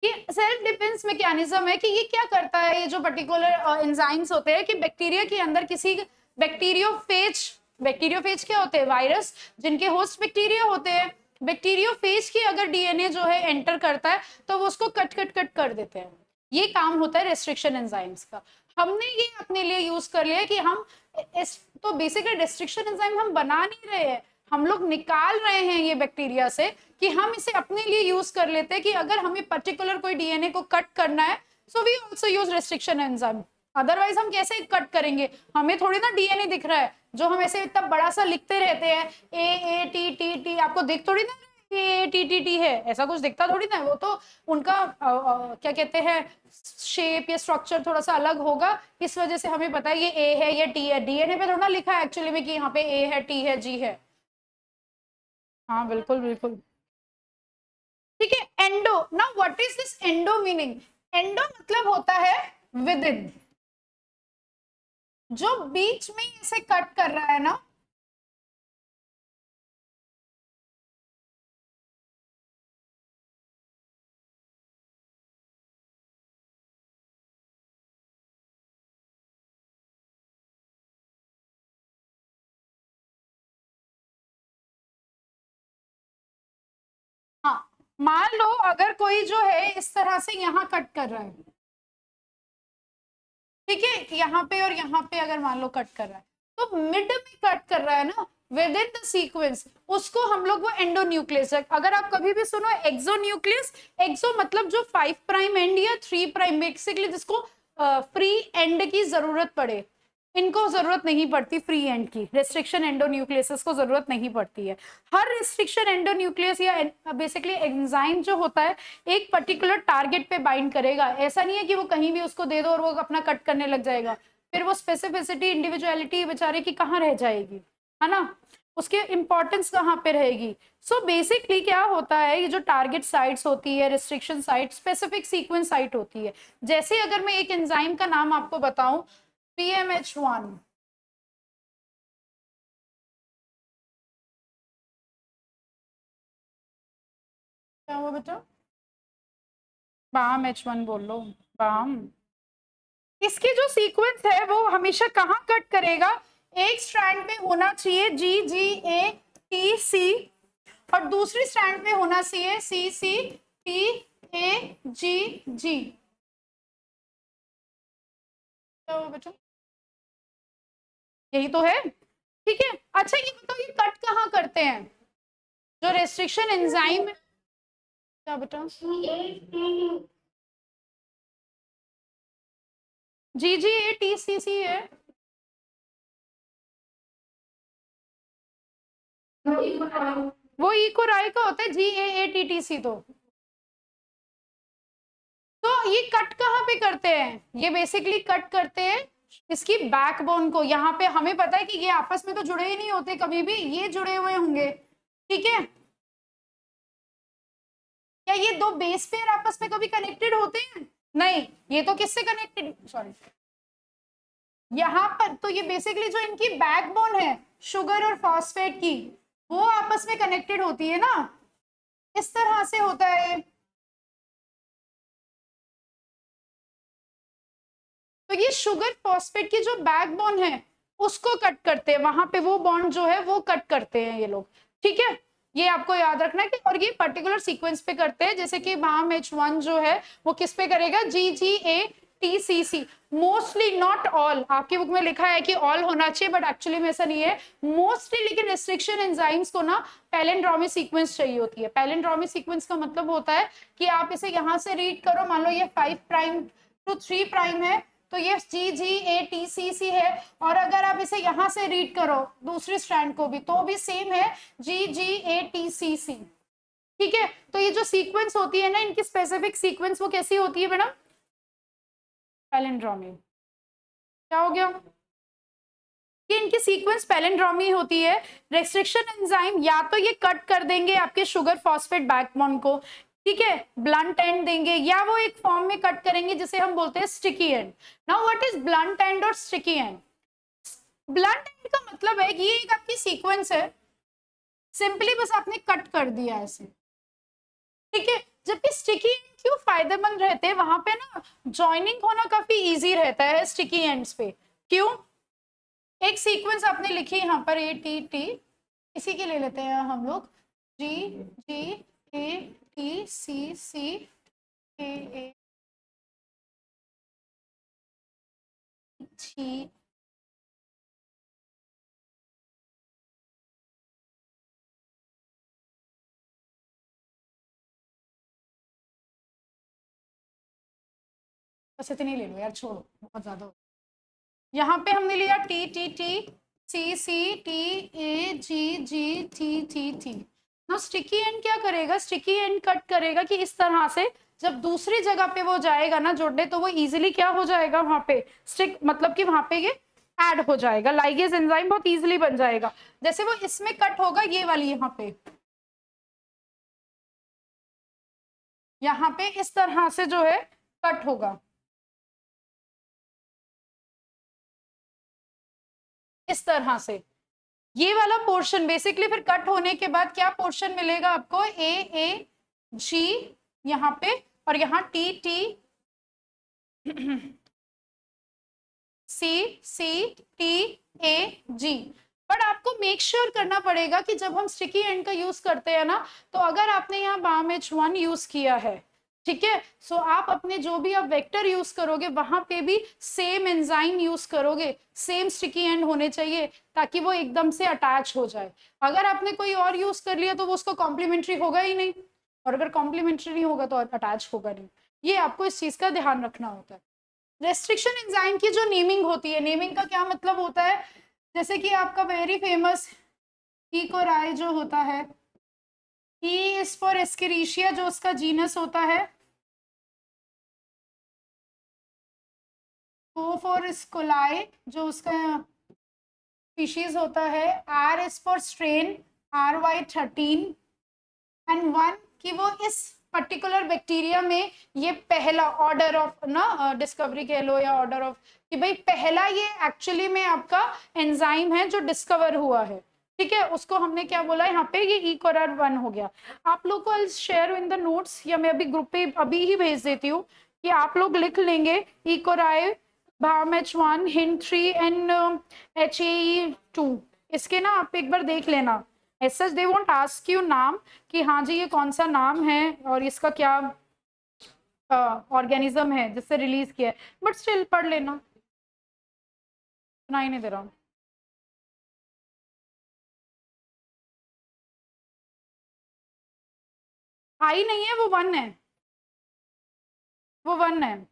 ये सेल्फ डिफेंस मैकेनिज्म है कि ये क्या करता है, ये जो पर्टिकुलर एंजाइम्स होते हैं कि बैक्टीरिया के अंदर किसी बैक्टीरियोफेज क्या होते हैं, वायरस जिनके होस्ट बैक्टीरिया होते हैं, बैक्टीरियोफेज की अगर डीएनए जो है एंटर करता है तो वो उसको कट कट कट कर देते हैं। ये काम होता है रेस्ट्रिक्शन एंजाइम्स का। हमने ये अपने लिए यूज कर लिया कि हम इस तो बेसिकली रेस्ट्रिक्शन एंजाइम हम बना नहीं रहे हैं, हम लोग निकाल रहे हैं ये बैक्टीरिया से, कि हम इसे अपने लिए यूज कर लेते हैं कि अगर हमें पर्टिकुलर कोई डीएनए को कट करना है, so we also use restriction enzyme. Otherwise हम कैसे कट करेंगे, हमें थोड़ी ना डीएनए दिख रहा है जो हम ऐसे इतना बड़ा सा लिखते रहते हैं ए टी टी टी, आपको दिख थोड़ी ना ए टी टी टी है, ऐसा कुछ दिखता थोड़ी ना, वो तो उनका क्या कहते हैं शेप या स्ट्रक्चर थोड़ा सा अलग होगा, इस वजह से हमें पता है ये ए है ये टी है। डीएनए पे थोड़ा लिखा है एक्चुअली में कि यहाँ पे ए है टी है जी है। हाँ बिल्कुल बिल्कुल, ठीक है। Endo, now what is this endo meaning, endo मतलब होता है विद इन, जो बीच में इसे कट कर रहा है ना, हाँ मान लो अगर कोई जो है इस तरह से यहाँ कट कर रहा है, ठीक है, यहाँ पे और यहाँ पे अगर मान लो कट कर रहा है, तो मिड में कट कर रहा है ना विद इन द सीक्वेंस, उसको हम लोग वो एंडोन्यूक्लियस। अगर आप कभी भी सुनो एक्सोन्यूक्लियस, एक्सो मतलब जो 5 प्राइम एंड या 3 प्राइम, बेसिकली जिसको फ्री एंड की जरूरत पड़े, इनको जरूरत नहीं पड़ती फ्री एंड की, रेस्ट्रिक्शन एंडोन्यूक्लियस को जरूरत नहीं पड़ती है। हर रेस्ट्रिक्शन एंडोन्यूक्लियस या बेसिकली एंजाइम जो होता है एक पर्टिकुलर टारगेट पे बाइंड करेगा। ऐसा नहीं है कि वो कहीं भी उसको दे दो और वो अपना कट करने लग जाएगा, फिर वो स्पेसिफिसिटी इंडिविजुअलिटी बेचारे की कहाँ रह जाएगी, है ना, उसके इंपॉर्टेंस कहाँ पे रहेगी। सो बेसिकली क्या होता है, ये जो टारगेट साइट्स होती है, restriction site, specific sequence site होती है। जैसे अगर मैं एक एंजाइम का नाम आपको बताऊं, PMH1, क्या हुआ बेटा, BAM-H1 बोल लो, BAM। इसके जो सीक्वेंस है वो हमेशा कहाँ कट करेगा, एक स्ट्रैंड पे होना चाहिए GGATC और दूसरी स्ट्रैंड पे होना चाहिए CCTAGG। क्या हुआ बेटा, यही तो है, ठीक है। अच्छा ये बताओ ये कट कहाँ करते हैं, जो रेस्ट्रिक्शन एंजाइम, क्या बेटा, GGATCC है, वो इकोराई का होता है GAATTC। तो ये कट कहाँ पे करते हैं, ये बेसिकली कट करते हैं इसकी बैकबोन को। यहाँ पे हमें पता है कि ये आपस में तो जुड़े ही नहीं होते कभी भी, ये जुड़े हुए होंगे, ठीक है। क्या ये दो बेस पेयर आपस में कभी कनेक्टेड होते हैं, नहीं, ये तो किससे कनेक्टेड, सॉरी, यहाँ पर तो ये बेसिकली जो इनकी बैकबोन है शुगर और फॉस्फेट की, वो आपस में कनेक्टेड होती है ना, इस तरह से होता है। तो ये शुगर फॉस्फेट की जो बैकबोन है उसको कट करते हैं, वहां पे वो बॉन्ड जो है वो कट करते हैं ये लोग, ठीक है। ये आपको याद रखना है कि, और ये पर्टिकुलर सीक्वेंस पे करते हैं, जैसे कि BAM-H1 जो है वो किस पे करेगा, GGATCC। मोस्टली, नॉट ऑल, आपकी बुक में लिखा है कि ऑल होना चाहिए बट एक्चुअली में ऐसा नहीं है, मोस्टली। लेकिन रेस्ट्रिक्शन एंजाइम्स को ना पैलिंड्रोमी सीक्वेंस चाहिए होती है। पैलिंड्रोमी सीक्वेंस का मतलब होता है कि आप इसे यहां से रीड करो, मान लो ये 5 प्राइम टू 3 प्राइम है, तो ये GGATCC है, और अगर आप इसे यहां से रीड करो दूसरी स्ट्रैंड को भी तो भी सेम है GGATCC, ठीक है। तो ये जो सीक्वेंस होती है ना, इनकी स्पेसिफिक सीक्वेंस वो कैसी होती है मैडम, पैलिंड्रोमी। क्या हो गया, कि इनकी सीक्वेंस पैलिंड्रोमी होती है। रेस्ट्रिक्शन एंजाइम या तो ये कट कर देंगे आपके शुगर फॉस्फेट बैकबोन को, ठीक है, ब्लंट एंड देंगे, या वो एक फॉर्म में कट करेंगे जिसे हम बोलते हैं sticky and. Now what is blunt and और स्टिकी एंड, ब्लंट एंड का मतलब है कि ये एक आपकी सीक्वेंस है, सिंपली बस आपने कट कर दिया ऐसे, ठीक है। जबकि स्टिकी एंड क्यों फायदेमंद रहते हैं, वहां पे ना ज्वाइनिंग होना काफी इजी रहता है स्टिकी एंड्स पे, क्यों, एक सीक्वेंस आपने लिखी यहाँ पर ATT, इसी के ले लेते हैं हम लोग GGATCC बस इतनी ले लो यार, छोड़ो बहुत ज्यादा हो। यहाँ पे हमने लिया TTTCCTAGGTTT। ना स्टिकी एंड क्या करेगा, स्टिकी एंड कट करेगा कि इस तरह से जब दूसरी जगह पे वो जाएगा ना जोड़ने, तो वो इजीली क्या हो जाएगा वहां पे स्टिक, मतलब कि वहां पे ये ऐड हो जाएगा, लाइगेज एंजाइम बहुत इजीली बन जाएगा। जैसे वो इसमें कट होगा, ये वाली यहाँ पे इस तरह से जो है कट होगा, इस तरह से ये वाला पोर्शन बेसिकली, फिर कट होने के बाद क्या पोर्शन मिलेगा आपको, AAG यहाँ पे, और यहाँ TTCCTAG। बट आपको मेक श्योर करना पड़ेगा कि जब हम स्टिकी एंड का यूज करते हैं ना, तो अगर आपने यहाँ BAM-H1 यूज किया है, ठीक है, सो आप अपने जो भी आप वेक्टर यूज करोगे वहां पे भी सेम एंजाइम यूज करोगे, सेम स्टिकी एंड होने चाहिए ताकि वो एकदम से अटैच हो जाए। अगर आपने कोई और यूज कर लिया तो वो उसको कॉम्प्लीमेंट्री होगा ही नहीं, और अगर कॉम्प्लीमेंट्री नहीं होगा तो अटैच होगा नहीं। ये आपको इस चीज का ध्यान रखना होता है। रेस्ट्रिक्शन एंजाइम की जो नेमिंग होती है, नेमिंग का क्या मतलब होता है, जैसे कि आपका वेरी फेमस ई कोराई जो होता है, ई इज फॉर एस्केरिशिया जो उसका जीनस होता है, ओ फॉर स्कोलाई जो उसका स्पीशीज होता है, R is for strain RY13 and 1 कि वो इस पर्टिकुलर बैक्टीरिया में ये पहला ऑर्डर ऑफ ना डिस्कवरी कह लो या ऑर्डर ऑफ कि भाई पहला ये एक्चुअली में आपका एंजाइम है जो डिस्कवर हुआ है, ठीक है, उसको हमने क्या बोला यहाँ पे, ये E-CORAR1 हो गया। आप लोग को शेयर इन द नोट्स या मैं अभी ग्रुप पे अभी ही भेज देती हूँ कि आप लोग लिख लेंगे E-CORAI BAM-H1 HIN3 and HAE2, इसके ना आप एक बार देख लेना। As such, they won't ask you नाम कि हाँ जी ये कौन सा नाम है और इसका क्या ऑर्गेनिज्म है जिससे रिलीज किया है, बट स्टिल पढ़ लेना, सुनाई नहीं दे रहा हूँ। आई नहीं है, वो 1 है, वो 1 है।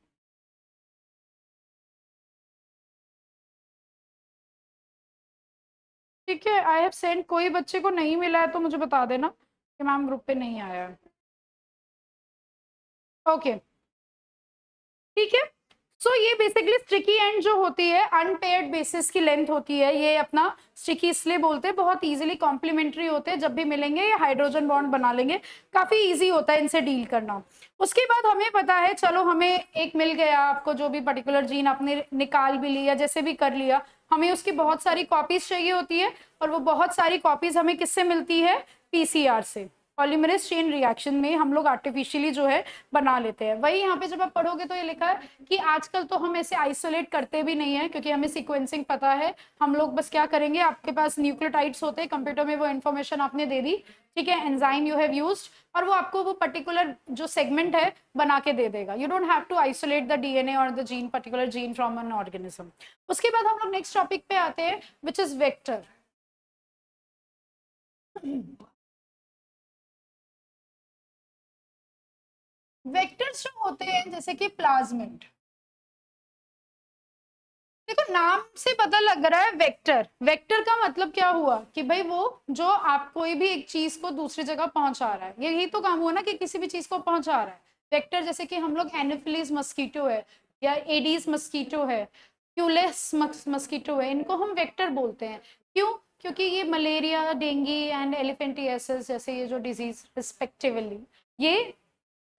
ठीक है, आई हैव सेंड, कोई बच्चे को नहीं मिला है तो मुझे बता देना कि मैम ग्रुप पे नहीं आया है। ओके ठीक है, सो ये बेसिकली स्टिकी एंड जो होती है अनपेयर्ड बेसिस की लेंथ होती है, ये अपना स्टिकी इसलिए बोलते हैं, बहुत इजीली कॉम्प्लीमेंट्री होते हैं, जब भी मिलेंगे ये हाइड्रोजन बॉन्ड बना लेंगे, काफी इजी होता है इनसे डील करना। उसके बाद हमें पता है, चलो हमें एक मिल गया, आपको जो भी पर्टिकुलर जीन आपने निकाल भी लिया जैसे भी कर लिया, हमें उसकी बहुत सारी कॉपीज चाहिए होती है, और वो बहुत सारी कॉपीज हमें किससे मिलती है, PCR से, पॉलीमरेज चेन रिएक्शन में हम लोग आर्टिफिशियली जो है बना लेते हैं। वही यहाँ पे जब आप पढ़ोगे तो ये लिखा है कि आजकल तो हम ऐसे आइसोलेट करते भी नहीं है क्योंकि हमें सीक्वेंसिंग पता है, हम लोग बस क्या करेंगे, आपके पास न्यूक्लियोटाइड्स होते हैं, कंप्यूटर में वो इन्फॉर्मेशन आपने दे दी, ठीक है, एंजाइम यू हैव यूज्ड, और वो आपको वो पर्टिकुलर जो सेगमेंट है बना के दे देगा। You don't have to isolate the DNA और the gene, particular gene from an organism. उसके बाद हम लोग नेक्स्ट टॉपिक पे आते हैं विच इज वेक्टर। वेक्टर्स जो होते हैं जैसे कि प्लाज्मिड, देखो नाम से पता लग रहा है वेक्टर, वेक्टर का मतलब क्या हुआ कि भाई वो जो आप कोई भी एक चीज को दूसरी जगह पहुंचा रहा है, यही तो काम हुआ ना कि किसी भी चीज को पहुंचा रहा है। वेक्टर जैसे कि हम लोग एनोफिलीज मस्कीटो है या एडीज मस्कीटो है, क्यूलेस मस्कीटो है, इनको हम वेक्टर बोलते हैं। क्यों? क्योंकि ये मलेरिया, डेंगू एंड एलिफेंटियासिस जैसे ये जो डिजीज रिस्पेक्टिवली ये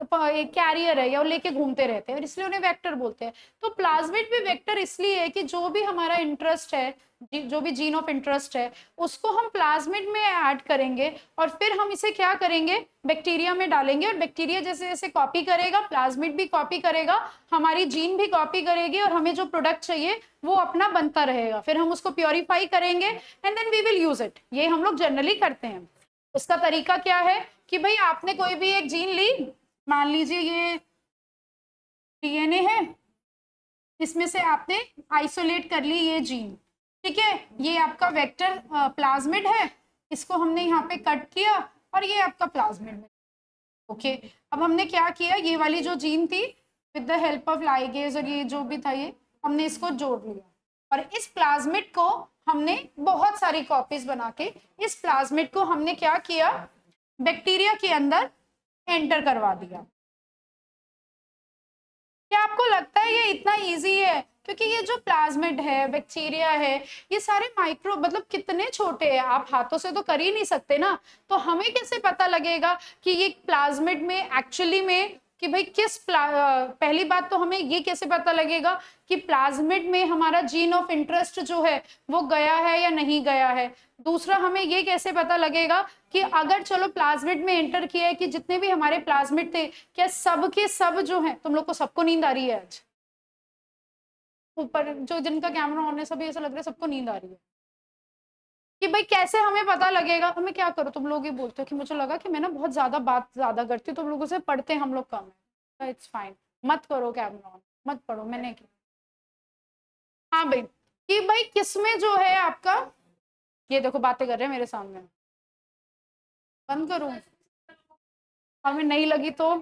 कैरियर है या वो लेके घूमते रहते हैं, इसलिए उन्हें वेक्टर बोलते हैं। तो प्लाज्मिड भी वेक्टर इसलिए है कि जो भी हमारा इंटरेस्ट है, जो भी जीन ऑफ इंटरेस्ट है, उसको हम प्लाज्मिड में ऐड करेंगे और फिर हम इसे क्या करेंगे, बैक्टीरिया में डालेंगे, और बैक्टीरिया जैसे जैसे कॉपी करेगा, प्लाज्मिड भी कॉपी करेगा, हमारी जीन भी कॉपी करेगी, और हमें जो प्रोडक्ट चाहिए वो अपना बनता रहेगा, फिर हम उसको प्योरीफाई करेंगे and then we will use it. ये हम लोग जनरली करते हैं। उसका तरीका क्या है कि भाई आपने कोई भी एक जीन ली, मान लीजिए ये DNA है, इसमें से आपने आइसोलेट कर ली ये जीन, ठीक है, ये आपका वेक्टर प्लाज्मिड है, इसको हमने यहाँ पे कट किया और ये आपका प्लाज्मिड में, ओके। अब हमने क्या किया, ये वाली जो जीन थी with the help of ligase और ये जो भी था ये हमने इसको जोड़ लिया, और इस प्लाज्मिड को हमने बहुत सारी कॉपीज बना के इस प्लाज्मिड को हमने क्या किया, बैक्टीरिया के अंदर एंटर करवा दिया। क्या आपको लगता है ये इतना इजी है? क्योंकि ये जो प्लाज्मिड है, बैक्टीरिया है, ये सारे माइक्रो मतलब कितने छोटे हैं, आप हाथों से तो कर ही नहीं सकते ना, तो हमें कैसे पता लगेगा कि ये प्लाज्मिड में एक्चुअली में कि भाई पहली बात तो हमें ये कैसे पता लगेगा कि प्लाज्मिड में हमारा जीन ऑफ इंटरेस्ट जो है वो गया है या नहीं गया है। दूसरा, हमें ये कैसे पता लगेगा कि अगर चलो प्लाज्मिड में एंटर किया है कि जितने भी हमारे प्लाज्मिड थे, क्या सब के सब जो है, तुम लोग को सबको नींद आ रही है आज, ऊपर जो जिनका कैमरा ऑन है सभी ऐसा लग रहा है सबको नींद आ रही है, कि भाई कैसे हमें पता लगेगा, हमें क्या करो, तुम लोग ही बोलते हो कि मुझे लगा कि मैं ना बहुत ज्यादा बात ज्यादा करती हूँ, तुम लोगों से पढ़ते हम लोग कम है, इट्स फाइन, मत करो कैमरा ऑन, मत पढ़ो, मैंने किया। हाँ भाई, कि भाई किसमें जो है आपका, ये देखो बातें कर रहे हैं मेरे सामने, बंद करूं, हमें नहीं लगी तो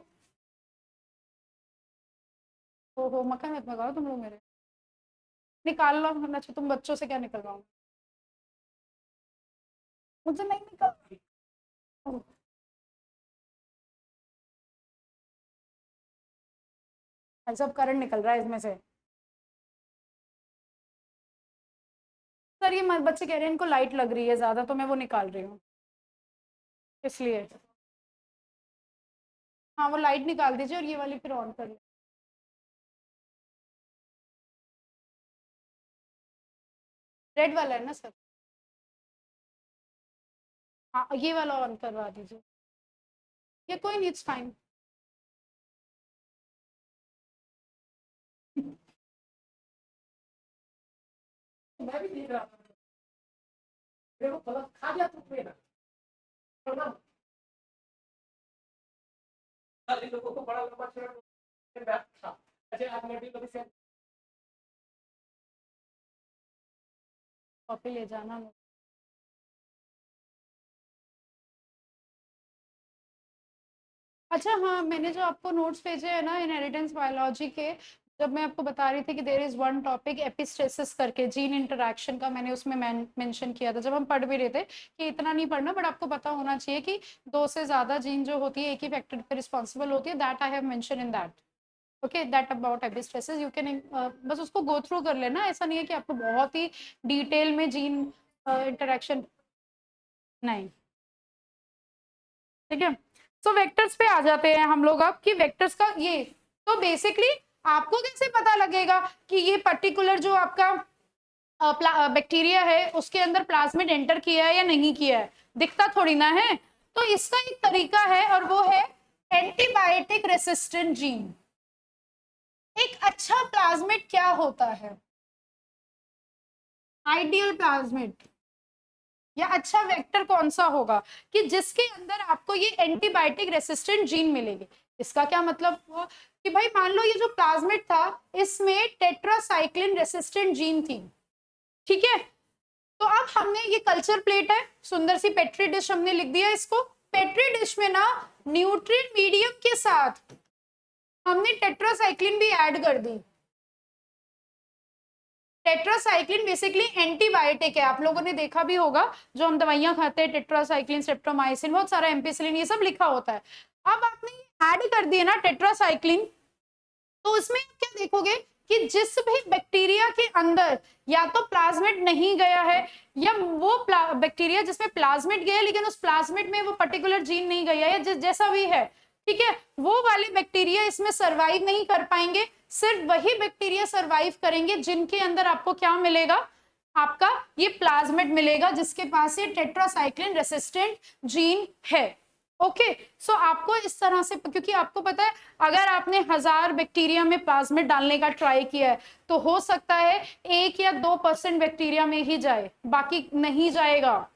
ओहो, मक्खन मत लगाओ तुम लोग मेरे। निकाल लो, अच्छा तुम बच्चों से क्या निकलवाओ, मुझे नहीं निकाल। ओह, सब करंट निकल रहा है इसमें से। सर ये बच्चे कह रहे हैं इनको लाइट लग रही है ज्यादा, तो मैं वो निकाल रही हूँ इसलिए। हाँ वो लाइट निकाल दीजिए और ये वाली फिर ऑन कर लो। रेड वाला है ना सर? हाँ ये वाला ऑन करवा दीजिए। ये कोई नहीं, इट्स फाइन। मैं भी देख रहा था, मेरे को गलत खा गया तुमने ना। इन लोगों को बड़ा लंबा चेहरा बैठ था। अच्छा आप मैं भी कभी से कॉपी ले जाना। अच्छा हाँ, मैंने जो आपको नोट्स भेजे हैं ना इनहेरिटेंस बायोलॉजी के, जब मैं आपको बता रही थी कि there is one topic epistasis करके जीन इंटरेक्शन का, मैंने उसमें मेंशन किया था जब हम पढ़ भी रहे थे कि इतना नहीं पढ़ना बट आपको पता होना चाहिए कि दो से ज्यादा जीन जो होती है एक ही फैक्टर पे रिस्पॉन्सिबल होती है, that I have mention in that. Okay, that about epistasis you can बस उसको गो थ्रू कर लेना, ऐसा नहीं है कि आपको बहुत ही डिटेल में जीन इंटरेक्शन नहीं। ठीक है, सो वेक्टर्स पे आ जाते हैं हम लोग अब कि वेक्टर्स का ये, तो बेसिकली आपको कैसे पता लगेगा कि ये पर्टिकुलर जो आपका बैक्टीरिया है उसके अंदर प्लाज्मिड एंटर किया है या नहीं किया है, दिखता थोड़ी ना है। तो इसका एक तरीका है और वो है एंटीबायोटिक रेसिस्टेंट जीन। एक अच्छा प्लाज्मिड क्या होता है? आइडियल प्लाज्मिड या अच्छा वेक्टर कौन सा होगा कि जिसके अंदर आपको ये एंटीबायोटिक रेसिस्टेंट जीन मिलेगी। इसका क्या मतलब हुआ कि भाई मान लो ये जो प्लाज्मिड था इसमें टेट्रासाइक्लिन रेसिस्टेंट जीन थी, ठीक है। तो अब हमने ये कल्चर प्लेट है, सुंदर सी पेट्री डिश हमने लिख दिया इसको। पेट्री डिश में ना न्यूट्रिएंट मीडियम के साथ हमने टेट्रासाइक्लिन भी ऐड कर दी। टेट्रासाइक्लिन बेसिकली एंटीबायोटिक है, आप लोगों ने देखा भी होगा जो हम दवाइयां खाते हैं, टेट्रासाइक्लिन, स्ट्रेप्टोमाइसिन, बहुत सारा एम्पिसिलिन, ये सब लिखा होता है। अब आपने ऐड कर दिया ना टेट्रासाइक्लिन, तो उसमें क्या देखोगे कि जिस भी बैक्टीरिया के अंदर या तो प्लाज्मिड नहीं गया है या वो बैक्टीरिया जिसमें प्लाज्मिड गया लेकिन उस प्लाज्मिड में वो पर्टिकुलर जीन नहीं गया है, जैसा भी है, ठीक है, वो वाले बैक्टीरिया इसमें सरवाइव नहीं कर पाएंगे। सिर्फ वही बैक्टीरिया सरवाइव करेंगे जिनके अंदर आपको क्या मिलेगा, आपका ये प्लाज्मिड मिलेगा जिसके पास ये टेट्रासाइक्लिन रेसिस्टेंट जीन है। ओके, सो आपको इस तरह से, क्योंकि आपको पता है अगर आपने 1000 बैक्टीरिया में प्लाज्मिड डालने का ट्राई किया है तो हो सकता है 1 या 2% बैक्टीरिया में ही जाए, बाकी नहीं जाएगा।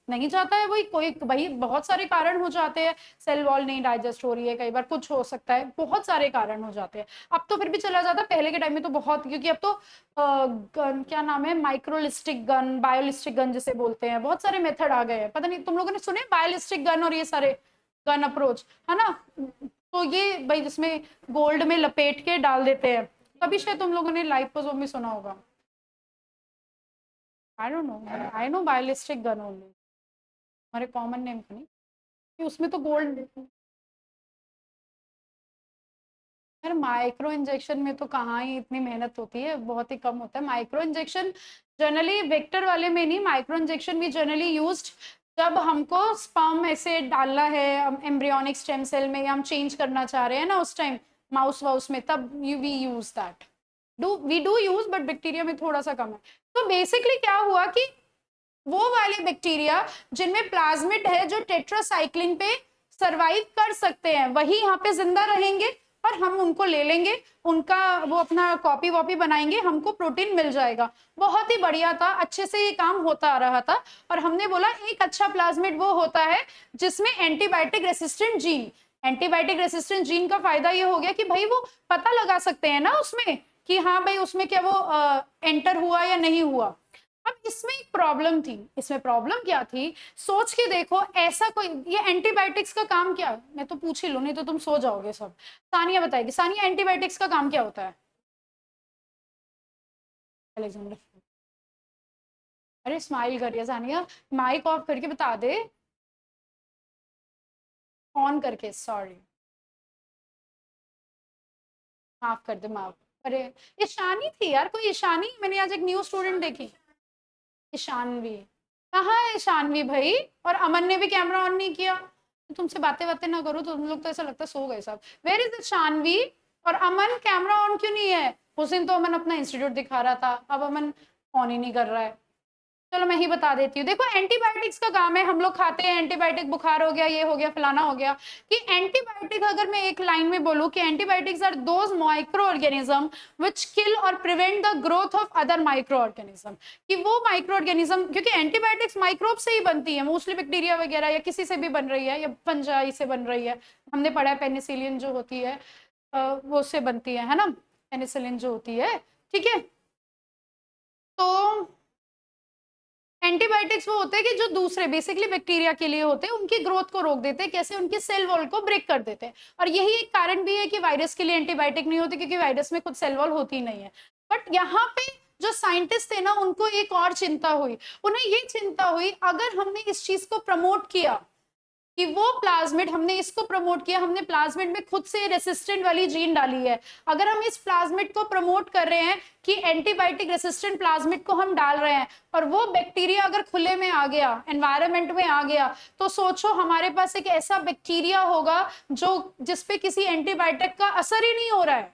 नहीं जाता है वही कोई भाई, बहुत सारे कारण हो जाते हैं, सेल वॉल नहीं डाइजेस्ट हो रही है, कई बार कुछ हो सकता है, बहुत सारे कारण हो जाते हैं। अब तो फिर भी चला जाता, पहले के टाइम में तो बहुत, क्योंकि अब तो गन क्या नाम है, माइक्रोलिस्टिक गन, बायोलिस्टिक गन जिसे बोलते हैं, बहुत सारे मेथड आ गए हैं। पता नहीं तुम लोगों ने सुने बायोलिस्टिक गन और ये सारे गन अप्रोच, है ना। तो ये भाई जिसमें गोल्ड में लपेट के डाल देते हैं, कभी शायद तुम लोगों ने लाइपोसोम में सुना होगा। I don't know, I know biolistic gun only, हमारे कॉमन नेम का नहीं, कि उसमें तो गोल्ड। यार माइक्रो इंजेक्शन में तो कहाँ ही इतनी मेहनत होती है, बहुत ही कम होता है माइक्रो इंजेक्शन। जनरली वेक्टर वाले में नहीं, माइक्रो इंजेक्शन भी जनरली यूज्ड जब हमको स्पर्म ऐसे डालना है एम्ब्रियोनिक स्टेम सेल में, या हम चेंज करना चाह रहे हैं ना उस टाइम माउस वाउस में, तब we use that, we do use, but bacteria में थोड़ा सा कम है। तो बेसिकली क्या हुआ कि वो वाले बैक्टीरिया जिनमें प्लाज्मिड है जो टेट्रासाइक्लिन पे सरवाइव कर सकते हैं वही यहाँ पे जिंदा रहेंगे और हम उनको ले लेंगे, उनका वो अपना कॉपी वॉपी बनाएंगे, हमको प्रोटीन मिल जाएगा। बहुत ही बढ़िया था, अच्छे से ये काम होता आ रहा था। और हमने बोला एक अच्छा प्लाज्मिड वो होता है जिसमें antibiotic resistant gene, antibiotic resistant gene का फायदा ये हो गया कि भाई वो पता लगा सकते हैं ना उसमें कि हाँ भाई उसमें क्या वो एंटर हुआ या नहीं हुआ। अब इसमें एक प्रॉब्लम थी, इसमें प्रॉब्लम क्या थी, सोच के देखो, ऐसा कोई, ये एंटीबायोटिक्स का काम क्या है, मैं तो पूछ ही लूं नहीं तो तुम सो जाओगे सब। सानिया बताएगी, सानिया एंटीबायोटिक्स का काम क्या होता है? अलेक्जेंडर, अरे स्माइल करिए सानिया, माइक ऑफ करके बता दे, ऑन करके, सॉरी, माफ कर दे, माफ। अरे ईशानी थी यार, कोई ईशानी, मैंने आज एक न्यू स्टूडेंट देखी, ईशानवी, कहाँ है ईशानवी भाई? और अमन ने भी कैमरा ऑन नहीं किया, तुमसे बातें बातें ना करो तो तुम लोग तो ऐसा लगता है सो गए सब। Where is Ishanvi? और अमन कैमरा ऑन क्यों नहीं है? उस दिन तो अमन अपना इंस्टीट्यूट दिखा रहा था, अब अमन ऑन ही नहीं कर रहा है। चलो मैं ही बता देती हूँ, देखो एंटीबायोटिक्स का काम है, हम लोग खाते हैं एंटीबायोटिक, बुखार हो गया, ये हो गया, फलाना हो गया, कि एंटीबायोटिक, अगर मैं एक लाइन में बोलूँ कि antibiotics are those microorganism which kill और prevent the growth of other microorganism, कि वो माइक्रो ऑर्गेनिज्म, क्योंकि एंटीबायोटिक्स माइक्रोब से ही बनती है, मोस्टली बैक्टीरिया वगैरह या किसी से भी बन रही है, या फंजाई से बन रही है, हमने पढ़ा है पेनिसिलिन जो होती है वो से बनती है ना, पेनिसिलिन जो होती है, ठीक है। तो एंटीबायोटिक्स वो होते हैं कि जो दूसरे बेसिकली बैक्टीरिया के लिए होते हैं, उनकी ग्रोथ को रोक देते हैं, कैसे, उनकी सेल वॉल को ब्रेक कर देते हैं। और यही एक कारण भी है कि वायरस के लिए एंटीबायोटिक नहीं होती, क्योंकि वायरस में खुद सेल वॉल होती नहीं है। बट यहाँ पे जो साइंटिस्ट थे ना, उनको एक और चिंता हुई, उन्हें ये चिंता हुई, अगर हमने इस चीज को प्रमोट किया कि वो प्लाज्मिड, हमने इसको प्रमोट किया, हमने प्लाज्मिड में खुद से रेसिस्टेंट वाली जीन डाली है, अगर हम इस प्लाज्मिड को प्रमोट कर रहे हैं कि एंटीबायोटिक रेसिस्टेंट प्लाज्मिड को हम डाल रहे हैं, और वो बैक्टीरिया अगर खुले में आ गया, एनवायरनमेंट में आ गया, तो सोचो हमारे पास एक ऐसा बैक्टीरिया होगा जो जिसपे किसी एंटीबायोटिक का असर ही नहीं हो रहा है,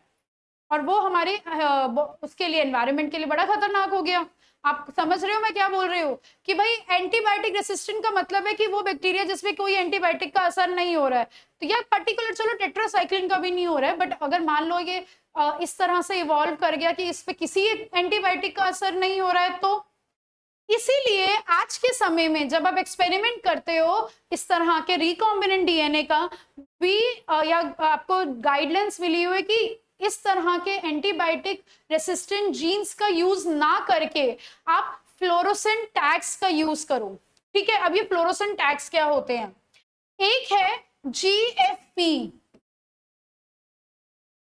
और वो हमारे उसके लिए, एनवायरनमेंट के लिए बड़ा खतरनाक हो गया। आप समझ रहे हो मैं क्या बोल रही हूँ, कि भाई एंटीबायोटिक रेसिस्टेंट का मतलब है कि वो बैक्टीरिया जिसमें कोई एंटीबायोटिक का असर नहीं हो रहा है, तो यार पर्टिकुलर, चलो टेट्रासाइक्लिन का भी नहीं हो रहा है, बट अगर मान लो ये इस तरह से इवॉल्व कर गया कि इस पे किसी एंटीबायोटिक का असर नहीं हो रहा है, तो इसीलिए आज के समय में जब आप एक्सपेरिमेंट करते हो इस तरह के रिकॉम्बिनेंट डीएनए का भी, या आपको गाइडलाइंस मिली हुई कि इस तरह के एंटीबायोटिक रेसिस्टेंट जीन्स का यूज ना करके आप फ्लोरोसेंट टैग्स का यूज करो, ठीक है। अब ये फ्लोरोसेंट टैग्स क्या होते हैं? एक है जीएफपी,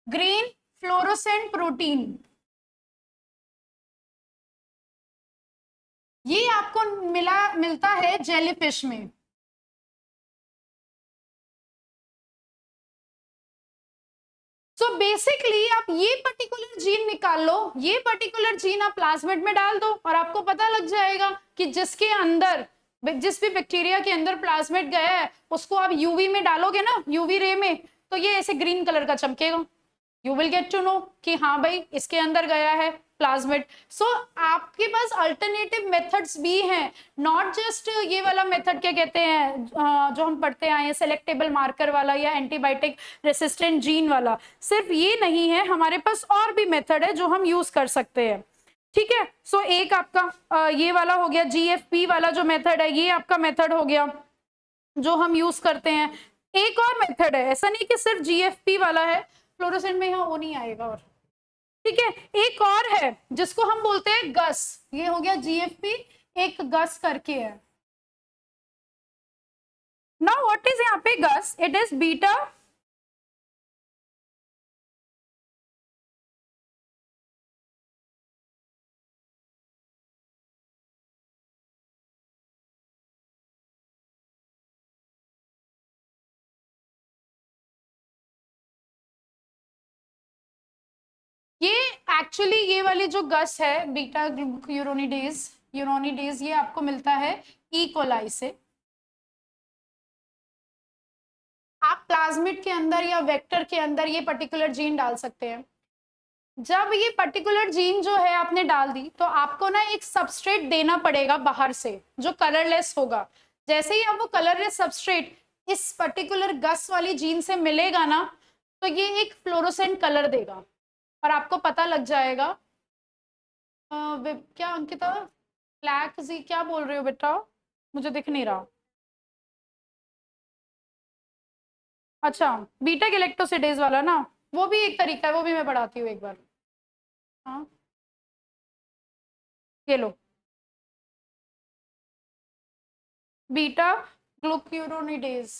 ग्रीन फ्लोरोसेंट प्रोटीन, ये आपको मिलता है जेलीफिश में। सो बेसिकली आप ये पर्टिकुलर जीन निकाल लो, ये पर्टिकुलर जीन आप प्लाज्मिड में डाल दो, और आपको पता लग जाएगा कि जिसके अंदर, जिस भी बैक्टीरिया के अंदर प्लाज्मिड गया है, उसको आप यूवी में डालोगे ना, यूवी रे में, तो ये ऐसे ग्रीन कलर का चमकेगा, you will get to know कि हाँ भाई इसके अंदर गया है प्लाज्मिड। सो आपके पास अल्टरनेटिव मेथड्स भी हैं, नॉट जस्ट ये वाला मेथड, क्या कहते हैं जो हम पढ़ते आए हैं, सेलेक्टेबल मार्कर वाला या एंटीबायोटिक रेसिस्टेंट जीन वाला, सिर्फ ये नहीं है, हमारे पास और भी मेथड है जो हम यूज कर सकते हैं, ठीक है। सो एक आपका ये वाला हो गया, जीएफपी वाला जो मेथड है, ये आपका मेथड हो गया जो हम यूज करते हैं। एक और मेथड है, ऐसा नहीं कि सिर्फ जीएफपी वाला है, फ्लोरोसेंट में यहाँ वो नहीं आएगा, और ठीक है, एक और है जिसको हम बोलते हैं गस, ये हो गया जीएफपी, एक गस करके है। नाउ व्हाट इज यहाँ पे गस, इट इज बीटा ये एक्चुअली ये वाली जो गस है, बीटा यूरोनिडेज, यूरोनिडेज, ये आपको मिलता है ई कोलाई से। आप प्लाज्मिड के अंदर या वेक्टर के अंदर ये पर्टिकुलर जीन डाल सकते हैं। जब ये पर्टिकुलर जीन जो है आपने डाल दी, तो आपको ना एक सबस्ट्रेट देना पड़ेगा बाहर से जो कलरलेस होगा। जैसे ही आप वो कलरलेस सबस्ट्रेट इस पर्टिकुलर गस वाली जीन से मिलेगा ना, तो ये एक फ्लोरोसेंट कलर देगा, और आपको पता लग जाएगा। क्या अंकिता, ब्लैक जी क्या बोल रहे हो बेटा, मुझे दिख नहीं रहा। अच्छा, बीटा गैलेक्टोसिडेज वाला ना, वो भी एक तरीका है, वो भी मैं पढ़ाती हूँ एक बार। हाँ, ये लो, बीटा ग्लूक्यूरोनिडेज,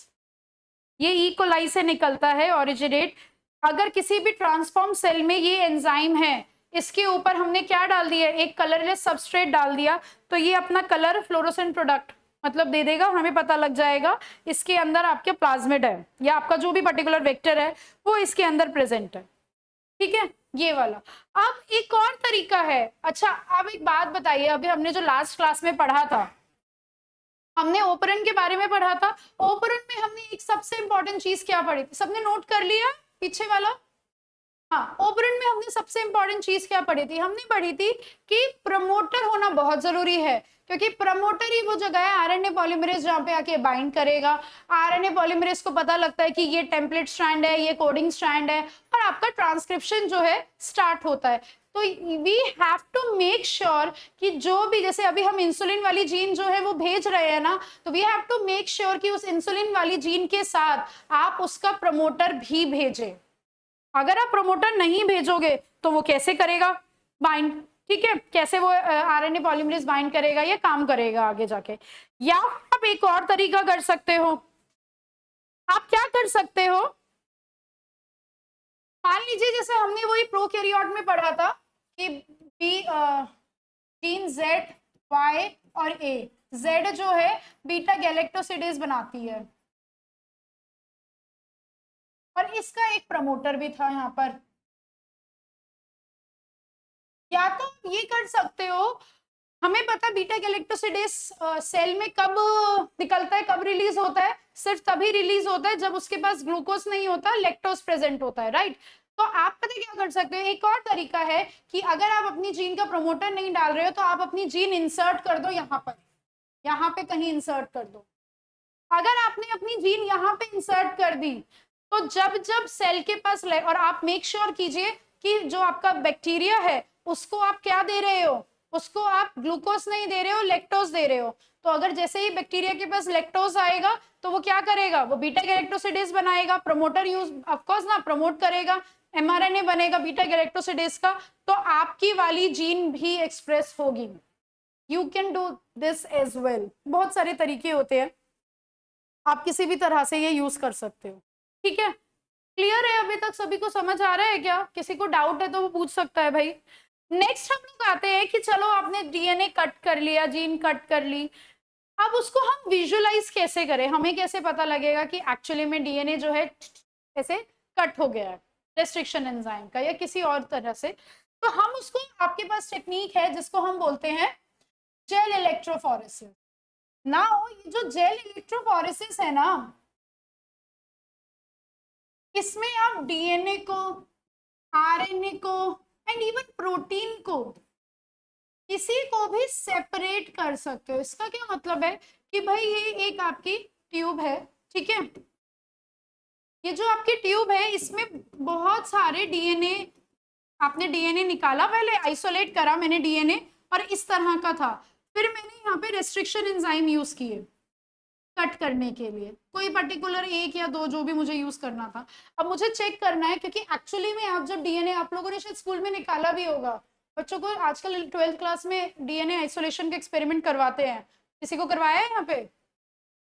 ये ई कोलाई से निकलता है ओरिजिनेट। अगर किसी भी ट्रांसफॉर्म सेल में ये एंजाइम है, इसके ऊपर हमने क्या डाल दिया, एक कलरलेस सबस्ट्रेट डाल दिया, तो ये अपना कलर फ्लोरोसेंट प्रोडक्ट मतलब दे देगा, हमें पता लग जाएगा इसके अंदर आपके प्लाज्मिड है या आपका जो भी पर्टिकुलर वेक्टर है वो इसके अंदर प्रेजेंट है। ठीक है, ये वाला। अब एक और तरीका है। अच्छा, अब एक बात बताइए, अभी हमने जो लास्ट क्लास में पढ़ा था, हमने ओपरन के बारे में पढ़ा था। ओपरन में हमने एक सबसे इंपॉर्टेंट चीज क्या पढ़ी थी, सबने नोट कर लिया पीछे वाला? हाँ, ओपरन में हमने सबसे इंपॉर्टेंट चीज क्या पढ़ी थी, हमने पढ़ी थी कि प्रमोटर होना बहुत जरूरी है, क्योंकि प्रमोटर ही वो जगह है आरएनए पॉलीमरेज जहाँ पे आके बाइंड करेगा। आरएनए पॉलीमरेज को पता लगता है कि ये टेम्पलेट स्ट्रैंड है, ये कोडिंग स्ट्रैंड है, और आपका ट्रांसक्रिप्शन जो है स्टार्ट होता है। तो we have to make sure कि जो भी, जैसे अभी हम इंसुलिन वाली जीन जो है वो भेज रहे हैं ना, तो we have to make sure कि उस इंसुलिन वाली जीन के साथ आप उसका प्रमोटर भी भेजें। अगर आप प्रमोटर नहीं भेजोगे तो वो कैसे करेगा बाइंड? ठीक है, कैसे वो आरएनए पॉलीमरेज बाइंड करेगा, ये काम करेगा आगे जाके। या आप एक और तरीका कर सकते हो, आप क्या कर सकते हो, मान लीजिए जैसे हमने वही प्रोकैरियोट में पढ़ा था कि बी जीन जेड वाई और ए, जेड जो है बीटा गैलेक्टोसिडेज बनाती है, और इसका एक प्रमोटर भी था यहाँ पर। या तो ये कर सकते हो, हमें पता बीटा गैलेक्टोसिडेज सेल में कब निकलता है, कब रिलीज होता है, सिर्फ तभी रिलीज होता है जब उसके पास ग्लूकोज नहीं होता, लैक्टोज प्रेजेंट होता है, राइट। तो आप पता क्या कर सकते हो, एक और तरीका है कि अगर आप अपनी जीन का प्रमोटर नहीं डाल रहे हो तो आप अपनी जीन इंसर्ट कर दो यहाँ पर, यहाँ पे कहीं इंसर्ट कर दो। अगर आपने अपनी जीन यहाँ पे इंसर्ट कर दी, तो जब जब सेल के पास और आप मेक श्योर कीजिए कि जो आपका बैक्टीरिया है उसको आप क्या दे रहे हो, उसको आप ग्लूकोज नहीं दे रहे हो, लैक्टोज दे रहे हो। तो अगर जैसे ही बैक्टीरिया के पास लैक्टोज आएगा तो वो क्या करेगा, वो बीटा गैलेक्टोसिडेज बनाएगा, प्रमोटर यूज ऑफकोर्स ना प्रमोट करेगा, एमआरएनए बनेगा बीटा गैलेक्टोसिडेज का, तो आपकी वाली जीन भी एक्सप्रेस होगी। You can do this as well. बहुत सारे तरीके होते हैं, आप किसी भी तरह से ये यूज कर सकते हो। ठीक है, क्लियर है? अभी तक सभी को समझ आ रहा है क्या? किसी को डाउट है तो वो पूछ सकता है भाई। नेक्स्ट हम लोग आते हैं कि चलो आपने डीएनए कट कर लिया, जीन कट कर ली, अब उसको हम विजुअलाइज कैसे करें, हमें कैसे पता लगेगा कि एक्चुअली में डीएनए जो है ऐसे कट हो गया है रेस्ट्रिक्शन एंजाइम का या किसी और तरह से? तो हम उसको, आपके पास टेक्निक है जिसको हम बोलते हैं जेल इलेक्ट्रोफोरेसिस। ना ये जो जेल इलेक्ट्रोफोरेसिस है ना, इसमें आप डीएनए को, आरएनए को एंड इवन प्रोटीन को, किसी को भी सेपरेट कर सकते हो। इसका क्या मतलब है कि भाई ये एक आपकी ट्यूब है, ठीक है, ये जो आपकी ट्यूब है इसमें बहुत सारे डीएनए, आपने डीएनए निकाला, पहले आइसोलेट करा मैंने डीएनए और इस तरह का था, फिर मैंने यहाँ पे रेस्ट्रिक्शन एंजाइम यूज किए कट करने के लिए, कोई पर्टिकुलर एक या दो जो भी मुझे यूज करना था। अब मुझे चेक करना है, क्योंकि एक्चुअली में आप जब डीएनए, आप लोगों ने शायद स्कूल में निकाला भी होगा, बच्चों को आजकल 12th क्लास में डीएनए आइसोलेशन के एक्सपेरिमेंट करवाते हैं, किसी को करवाया है यहाँ पे,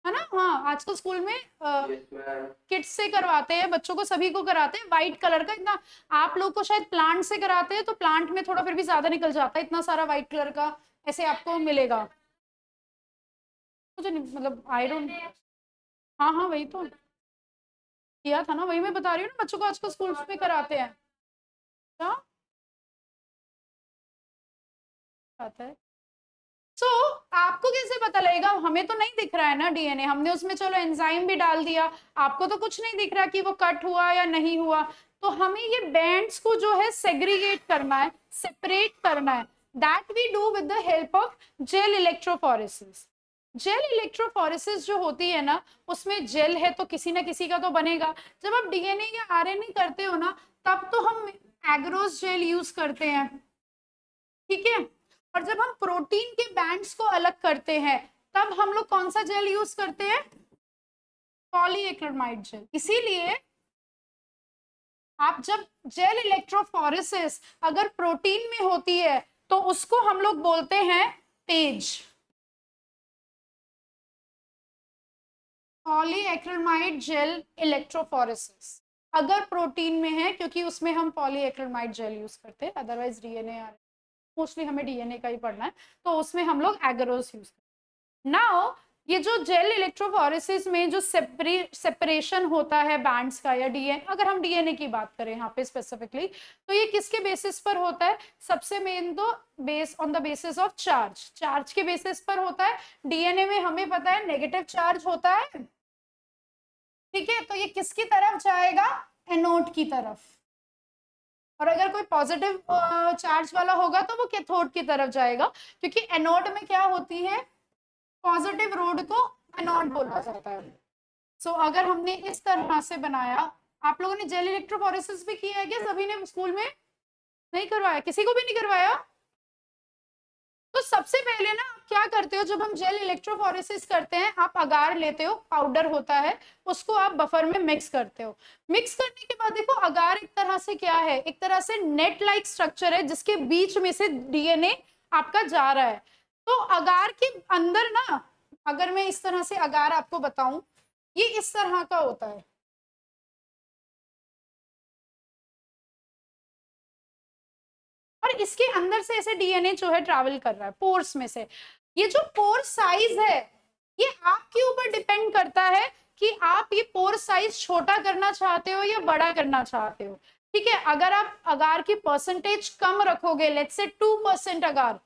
है ना? हाँ, आजकल स्कूल में किड्स से करवाते हैं, बच्चों को सभी को कराते हैं, व्हाइट कलर का इतना, आप लोग को शायद प्लांट से कराते हैं तो प्लांट में थोड़ा फिर भी ज्यादा निकल जाता है, इतना सारा व्हाइट कलर का ऐसे आपको मिलेगा, मुझे मतलब आई डोंट, हाँ हाँ वही तो किया था ना, वही मैं बता रही हूँ ना, बच्चों को आजकल स्कूल में कराते हैं। क्या आता है? सो आपको कैसे पता लगेगा, हमें तो नहीं दिख रहा है ना डीएनए, हमने उसमें चलो एंजाइम भी डाल दिया, आपको तो कुछ नहीं दिख रहा कि वो कट हुआ या नहीं हुआ। तो हमें ये बैंड्स को जो है सेग्रीगेट करना है, सेपरेट करना है, that we do with the help of gel electrophoresis. Gel electrophoresis जो होती है ना, उसमें जेल है तो किसी ना किसी का तो बनेगा। जब आप डीएनए या आरएनए करते हो ना, तब तो हम एग्रोस जेल यूज करते हैं, ठीक है, और जब हम प्रोटीन के बैंड्स को अलग करते हैं तब हम लोग कौन सा जेल यूज करते हैं, पॉलीएक्रिलामाइड जेल। इसीलिए आप जब जेल इलेक्ट्रोफोरेसिस अगर प्रोटीन में होती है तो उसको हम लोग बोलते हैं पेज। पॉलीएक्रिलामाइड जेल इलेक्ट्रोफोरेसिस अगर प्रोटीन में है, क्योंकि उसमें हम पॉलीएक्रिलामाइड जेल यूज करते हैं, अदरवाइज डीएनए मोस्टली हमें डीएनए का ही पढ़ना है, तो उसमें हम लोग एगरोस यूज करते हैं। नाउ ये जो जेल इलेक्ट्रोफोरेसिस में जो सेपरेशन होता है बैंड्स का या डीएनए, अगर हम डीएनए की बात करें यहाँ पे स्पेसिफिकली, तो ये किसके बेसिस पर होता है? सबसे मेन तो base on the basis of charge, charge के बेसिस पर होता है। डीएनए में हमें पता है नेगेटिव चार्ज होता है, ठीक है, तो ये किसकी तरफ जाएगा? एनोड की तरफ। और अगर कोई पॉजिटिव चार्ज वाला होगा तो वो कैथोड की तरफ जाएगा, क्योंकि एनोड में क्या होती है? पॉजिटिव रोड को एनोड बोला जाता है। सो अगर हमने इस तरह से बनाया, आप लोगों ने जेल इलेक्ट्रोफोरेसिस भी किया है क्या? सभी ने स्कूल में नहीं करवाया? किसी को भी नहीं करवाया? तो सबसे पहले ना आप क्या करते हो, जब हम जेल इलेक्ट्रोफोरेसिस करते हैं, आप अगार लेते हो, पाउडर होता है, उसको आप बफर में मिक्स करते हो। मिक्स करने के बाद देखो, अगार एक तरह से क्या है? एक तरह से नेट लाइक स्ट्रक्चर है, जिसके बीच में से डीएनए आपका जा रहा है। तो अगार के अंदर ना, अगर मैं इस तरह से अगार आपको बताऊं, ये इस तरह का होता है, और इसके अंदर से ऐसे डीएनए जो है ट्रैवल कर रहा है पोर्स में से। ये जो पोर साइज है, ये आपके ऊपर डिपेंड करता है कि आप ये पोर साइज छोटा करना चाहते हो या बड़ा करना चाहते हो, ठीक है। अगर आप अगार की परसेंटेज कम रखोगे, लेट्स से 2% अगार,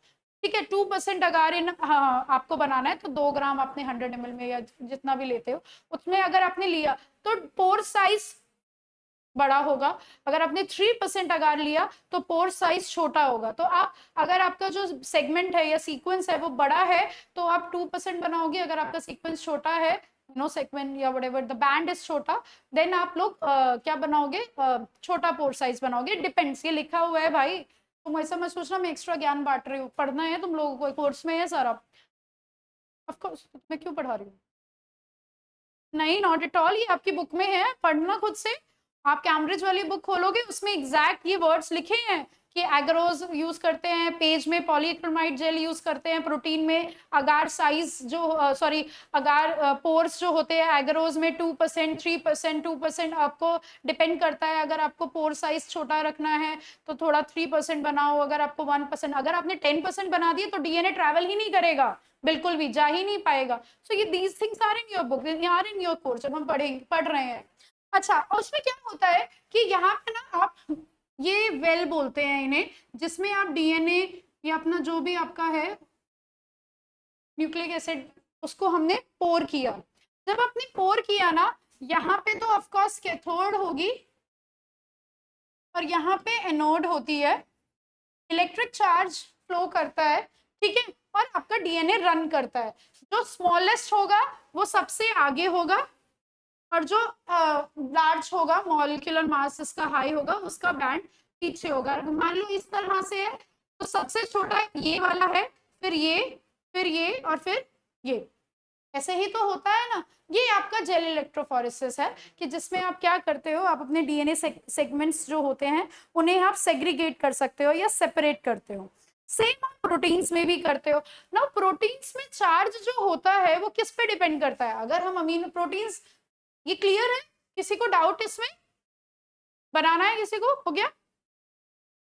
ठीक है, 2% अगार इन आपको बनाना है, तो 2 ग्राम आपने 100 ml में या जितना भी लेते हो उसमें अगर आपने लिया, तो पोर साइज बड़ा होगा। अगर आपने 3% अगार लिया तो पोर साइज छोटा होगा। तो आप, अगर आपका जो सेगमेंट है या सीक्वेंस है वो बड़ा है, तो आप 2% बनाओगे। अगर आपका सीक्वेंस छोटा है, नो सेगमेंट या व्हाटएवर द बैंड इज छोटा, देन आप लोग क्या बनाओगे? छोटा पोर साइज बनाओगे। डिपेंड्स, ये लिखा हुआ है भाई, तुम ऐसा मत सोचना मैं एक्स्ट्रा ज्ञान बांट रही हूँ, पढ़ना है तुम लोगों को, कोर्स में है सारा। ऑफकोर्स, मैं क्यों पढ़ा रही हूँ? नहीं, नॉट एट ऑल, ये आपकी बुक में है, पढ़ना खुद से। आप कैम्ब्रिज वाली बुक खोलोगे, उसमें एग्जैक्ट ये वर्ड्स लिखे हैं कि एग्रोज यूज करते हैं, पेज में पॉलीक्रोमाइड जेल यूज करते हैं, प्रोटीन में अगार साइज जो सॉरी अगार पोर्स जो होते हैं एग्रोज में 2%, 3%, 2%, आपको डिपेंड करता है। अगर आपको पोर साइज छोटा रखना है तो थोड़ा 3% बनाओ, अगर आपको 1%, अगर आपने 10% बना दिए तो डीएनए ट्रैवल ही नहीं करेगा, बिल्कुल भी जा ही नहीं पाएगा। सो ये these things are in your book, are in your course, जब हम पढ़ रहे हैं। अच्छा, और उसमें क्या होता है कि यहाँ पे ना आप, ये वेल बोलते हैं इन्हें, जिसमें आप डीएनए या अपना जो भी आपका है न्यूक्लिक एसिड, उसको हमने पोर किया। जब आपने पोर किया ना, यहाँ पे तो ऑफकोर्स कैथोड होगी और यहाँ पे एनोड होती है, इलेक्ट्रिक चार्ज फ्लो करता है, ठीक है, और आपका डीएनए रन करता है। जो स्मॉलेस्ट होगा वो सबसे आगे होगा, और जो लार्ज होगा, मॉलिक्यूलर मास इसका हाई होगा, उसका बैंड पीछे होगा। मान लो इस तरह से है, तो सबसे छोटा ये वाला है, फिर ये और फिर ये, ऐसे ही तो होता है ना। ये आपका जेल इलेक्ट्रोफोरेसिस है, कि जिसमें आप क्या करते हो, आप अपने डीएनए सेगमेंट्स जो होते हैं उन्हें आप सेग्रीगेट कर सकते हो या सेपरेट करते हो। सेम आप प्रोटीन्स में भी करते हो ना। प्रोटीन्स में चार्ज जो होता है वो किस पे डिपेंड करता है? अगर हम अमीनो प्रोटीन्स, ये क्लियर है? किसी को डाउट इसमें? बनाना है किसी को? हो गया?